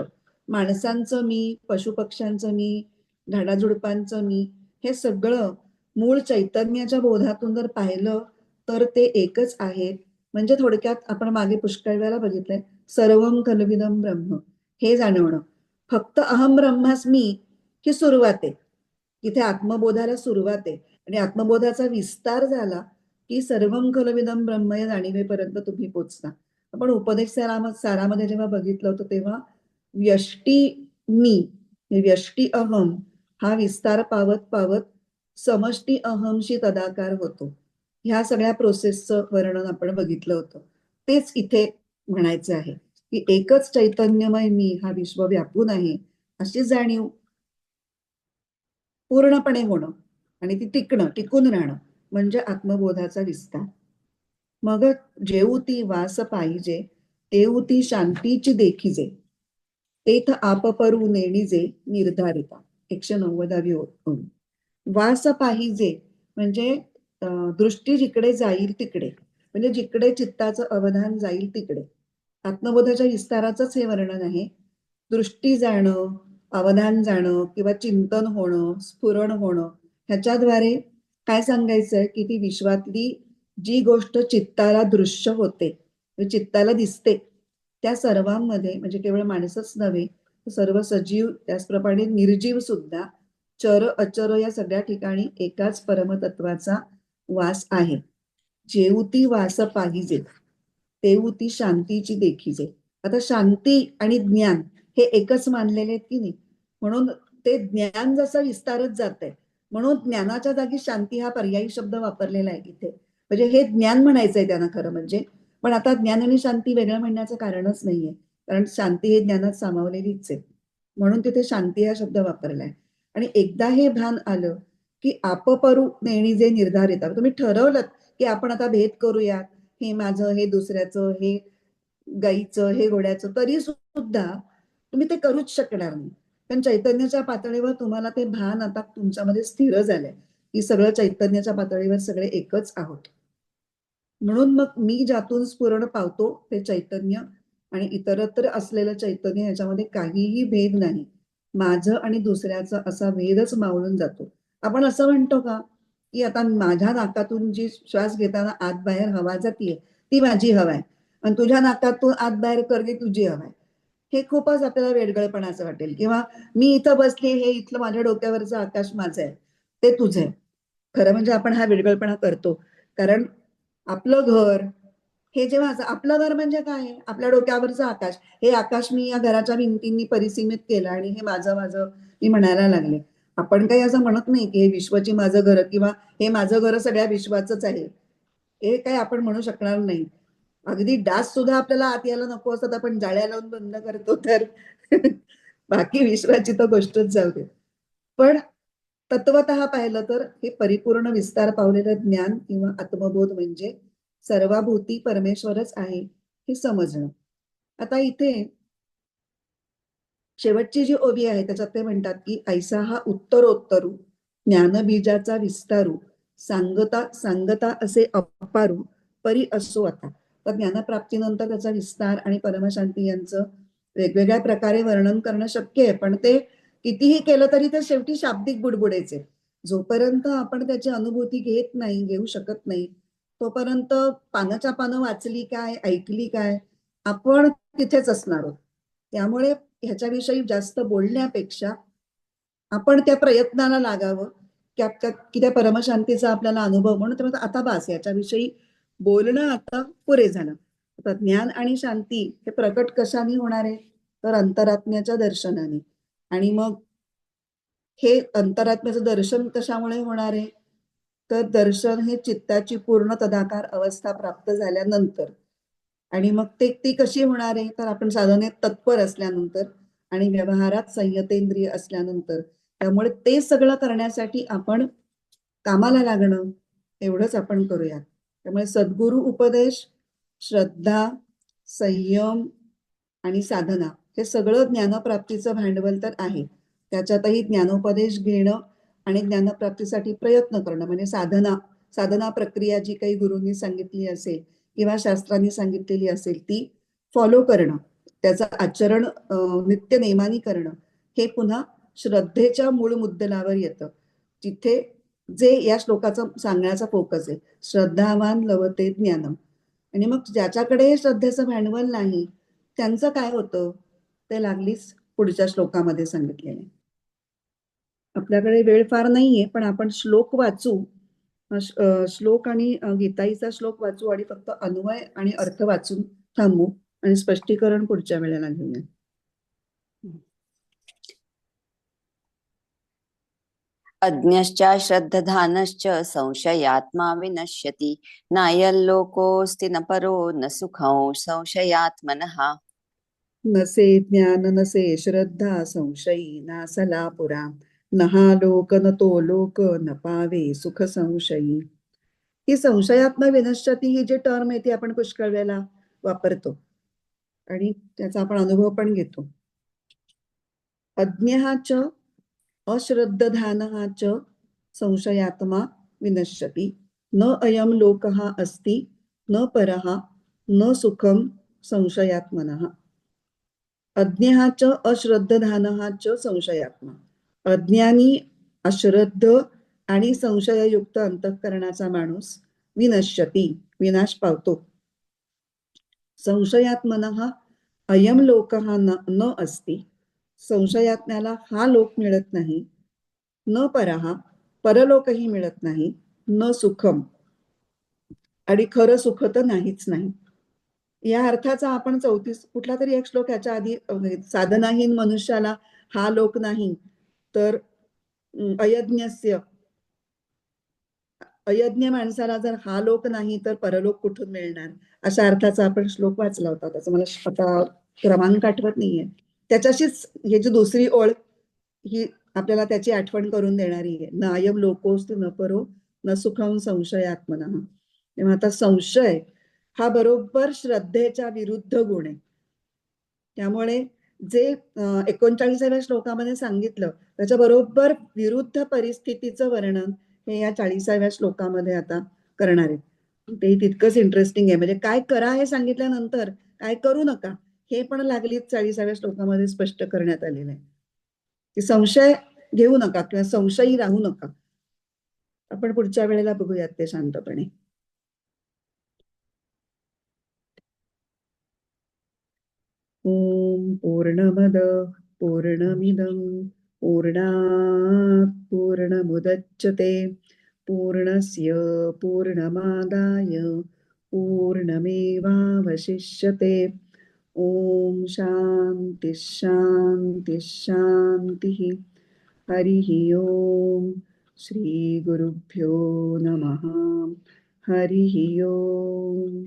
माणसांचं मी, पशुपक्ष्यांचं मी, झाडाझुडपांचं मी, हे सगळं मूळ चैतन्याच्या बोधातून जर पाहिलं तर ते एकच आहे. म्हणजे थोडक्यात आपण मागे पुष्कळ वेळेला बघितलंय, सर्वं खलविदं ब्रह्म हे जाणवणं. फक्त अहम ब्रह्मास्मी ही सुरुवात आहे. इथे आत्मबोधाला सुरुवात आहे. आणि आत्मबोधाचा विस्तार झाला की सर्वं खलविदं ब्रह्म या जाणीवेपर्यंत तुम्ही पोचता. आपण उपदेश सारामध्ये जेव्हा बघितलं होतं तेव्हा व्यष्टी मी, व्यष्टी अहम हा विस्तार पावत पावत समष्टी अहमशी तदाकार होतो. ह्या सगळ्या प्रोसेसचं वर्णन आपण बघितलं होतं. तेच इथे म्हणायचं आहे की एकच चैतन्यमय मी हा विश्व व्यापून आहे अशी जाणीव पूर्णपणे होणं आणि ती टिकून राहणं म्हणजे आत्मबोधाचा विस्तार. मग जेऊ ती वास पाहिजे तेऊ ती शांतीची देखीजे, तेथ आपपरू नेणीजे निर्धारिता. 190वी ओवी. वास पाहिजे म्हणजे दृष्टी जिकडे जाईल तिकडे, म्हणजे जिकडे चित्ताचं अवधान जाईल तिकडे. आत्मबोधाच्या विस्ताराचंच हे वर्णन आहे. दृष्टी जाणं, अवधान जाणं किंवा चिंतन होणं, स्फुरण होणं, ह्याच्याद्वारे काय सांगायचंय की ती विश्वातली जी गोष्ट चित्ताला दृश्य होते, चित्ताला दिसते, त्या सर्वांमध्ये म्हणजे केवळ माणसंच नव्हे, सर्व सजीव त्याचप्रमाणे निर्जीव सुद्धा, चर अचर या सगळ्या ठिकाणी एकाच परमतत्वाचा वास आहे. जेऊती वास पाहिजे तेऊती शांतीची देखीजे. आता शांती आणि ज्ञान हे एकच मानलेले आहेत की नाही, म्हणून ते ज्ञान जसं विस्तारत जात आहे, म्हणून ज्ञानाच्या जागी शांती हा पर्यायी शब्द वापरलेला आहे इथे. म्हणजे हे ज्ञान म्हणायचंय त्यांना खरं म्हणजे. पण आता ज्ञान आणि शांती वेगळं म्हणण्याचं कारणच नाहीये, कारण शांती हे ज्ञानात सामावलेलीच आहे, म्हणून तिथे शांती हा शब्द वापरलाय. आणि एकदा हे भान आलं की आपपरू नेणी जे निर्धार येतात, तुम्ही ठरवलं की आपण आता भेद करूयात, हे माझं, हे दुसऱ्याचं, हे गाईचं, हे घोड्याचं, तरी सुद्धा तुम्ही ते करूच शकणार नाही. पण चैतन्याच्या पातळीवर तुम्हाला ते भान आता तुमच्यामध्ये स्थिर झालंय की सगळं चैतन्याच्या पातळीवर सगळे एकच आहोत. म्हणून मग मी ज्यातून स्फुरण पावतो ते चैतन्य आणि इतरत्र असलेलं चैतन्य, ह्याच्यामध्ये काहीही भेद नाही. माझं आणि दुसऱ्याचं असा भेदच मावळून जातो. आपण असं म्हणतो का की आता माझ्या नाकातून जी श्वास घेताना आत बाहेर हवा जातीये ती माझी हवा आहे, आणि तुझ्या नाकातून आत बाहेर करते तुझी हवा आहे. हे खूपच आपल्याला वेडगळपणाचं वाटेल. किंवा मी इथं बसले, हे इथलं माझ्या डोक्यावरचं आकाश माझं आहे, ते तुझं आहे. खरं म्हणजे आपण हा वेडगळपणा करतो, कारण आपलं घर हे जे माझं, आपलं घर म्हणजे काय आहे? आपल्या डोक्यावरचं आकाश. हे आकाश मी या घराच्या भिंतींनी परिसीमित केलं आणि हे माझं माझं मी म्हणायला लागले. आपण काही असं म्हणत नाही की हे विश्वाची माझं घर किंवा हे माझं घर सगळ्या विश्वाचंच आहे, हे काही आपण म्हणू शकणार नाही. अगदी डास सुद्धा आपल्याला आत यायला नको असतात, आपण जाळ्या लावून बंद करतो, तर बाकी विश्वाची तर गोष्टच जाऊ दे. पण तत्वतः पाहिलं तर हे परिपूर्ण विस्तार पावलेलं ज्ञान किंवा आत्मबोध म्हणजे सर्वाभूती परमेश्वरच आहे हे समजणं. आता इथे शेवटची जी ओवी आहे त्याच्यात ते म्हणतात की ऐसा हा उत्तरोत्तरू ज्ञानबीजाचा विस्तारू सांगता सांगता असे अपारू परी असो आता. तर ज्ञानप्राप्तीनंतर त्याचा विस्तार आणि परमशांती यांचं वेगवेगळ्या प्रकारे वर्णन करणं शक्य आहे, पण ते कितीही केलं तरी ते शेवटी शाब्दिक बुडबुडेचे. जोपर्यंत आपण त्याची अनुभूती घेत नाही, घेऊ शकत नाही, तोपर्यंत पानाच्या पानं वाचली काय, ऐकली काय, आपण तिथेच असणार आहोत. त्यामुळे ह्याच्याविषयी जास्त बोलण्यापेक्षा आपण त्या प्रयत्नाला लागावं की त्या परमशांतीचा आपल्याला अनुभव, म्हणून आता बास, याच्याविषयी बोलणं आता पुरे झालं. आता ज्ञान आणि शांती हे प्रकट कशाने होणार आहे, तर अंतरात्म्याच्या दर्शनाने. आणि मग हे अंतरात्म्याचं दर्शन कशामुळे होणार आहे, तर दर्शन हे चित्ताची पूर्ण तदाकार अवस्था प्राप्त झाल्यानंतर. आणि मग ती कशी होणार आहे, तर आपण साधनेत तत्पर असल्यानंतर आणि व्यवहारात संयतेंद्रिय असल्यानंतर. त्यामुळे ते सगळं करण्यासाठी आपण कामाला लागणं, एवढंच आपण करूयात. त्यामुळे सद्गुरु उपदेश, श्रद्धा, संयम आणि साधना हे सगळं ज्ञानप्राप्तीचं भांडवल तर आहे. त्याच्यातही ज्ञानोपदेश घेणं आणि ज्ञानप्राप्तीसाठी प्रयत्न करणं म्हणजे साधना साधना प्रक्रिया जी काही गुरूंनी सांगितली असेल किंवा शास्त्रांनी सांगितलेली असेल ती फॉलो करणं, त्याचं आचरण नित्य नेमानी करणं, हे पुन्हा श्रद्धेच्या मूळ मुद्दलावर येतं, जिथे जे या श्लोकाचा सांगण्याचा फोकस आहे, श्रद्धावान लभते ज्ञानम. आणि मग ज्याच्याकडे श्रद्धेचं भांडवल नाही त्यांचं काय होतं ते लागलीच पुढच्या श्लोकामध्ये सांगितलेले. आपल्याकडे वेळ फार नाहीये, पण आपण श्लोक वाचू, श्लोक आणि गीताईचा श्लोक वाचू आणि फक्त अन्वय आणि अर्थ वाचून थांबू आणि स्पष्टीकरण पुढच्या वेळेला घेऊया. अज्ञश्च श्रद्धधानश्च संशयात्मा विनश्यति नायल्लोकोऽस्ति न परो न सुखं संशयात्मनः. नसे ज्ञान नसे श्रद्धा संशयी नासला पुरा नहा लोक न तो लोक न पावे सुख संशयी. ही संशयात्मा विनश्यती ही जी टर्म आहे ती आपण पुष्कळ वेळेला वापरतो आणि त्याचा आपण अनुभव पण घेतो. अज्ञाच अश्रद्धधानः च संशयात्मा विनश्यति न अयम लोकः अस्ति न परः न सुखम संशयात्मनः. अज्ञः च अश्रद्धधानः च संशयात्मा. अज्ञानी, अश्रद्ध आणि संशययुक्त अंतःकरणाचा माणूस विनश्यती, विनाश पावतो. संशयात्मनः अयम लोकः न अस्ति. संशयात्म्याला हा लोक मिळत नाही. न परहा, परलोकही मिळत नाही. न सुखम, आणि खरं सुख तर नाहीच नाही. या अर्थाचा आपण 34 कुठला तरी एक श्लोक याच्या आधी साधनाहीन मनुष्याला हा लोक नाही तर अयज्ञस्य, अयज्ञ माणसाला जर हा लोक नाही तर परलोक कुठून मिळणार, अशा अर्थाचा आपण श्लोक वाचला होता. त्याचा मला आता क्रमांक आठवत नाहीये. त्याच्याशीच ही जी दुसरी ओळ ही आपल्याला त्याची आठवण करून देणारी आहे. न अयम लोकोस्ति न परो न सुखम संशयात्मनः. तेव्हा आता संशय हा बरोबर श्रद्धेच्या विरुद्ध गुण आहे. त्यामुळे जे 39व्या श्लोकामध्ये सांगितलं त्याच्या बरोबर विरुद्ध परिस्थितीचं वर्णन हे या 40व्या श्लोकामध्ये आता करणार आहे. ते तितकंच इंटरेस्टिंग आहे. म्हणजे काय करा हे सांगितल्यानंतर काय करू नका हे पण लागलीच 40व्या श्लोकामध्ये स्पष्ट करण्यात आलेलं आहे. की संशय घेऊ नका किंवा संशयी राहू नका. आपण पुढच्या वेळेला बघूयात ते शांतपणे. ओम पूर्णमद पूर्णमिदं पूर्णात् पूर्णमुदच्यते पूर्णस्य पूर्णमादाय पूर्णमेवावशिष्यते. ओम शांती शांती शांती. हरिः ओम. श्री गुरुभ्यो नमः. हरिः ओम.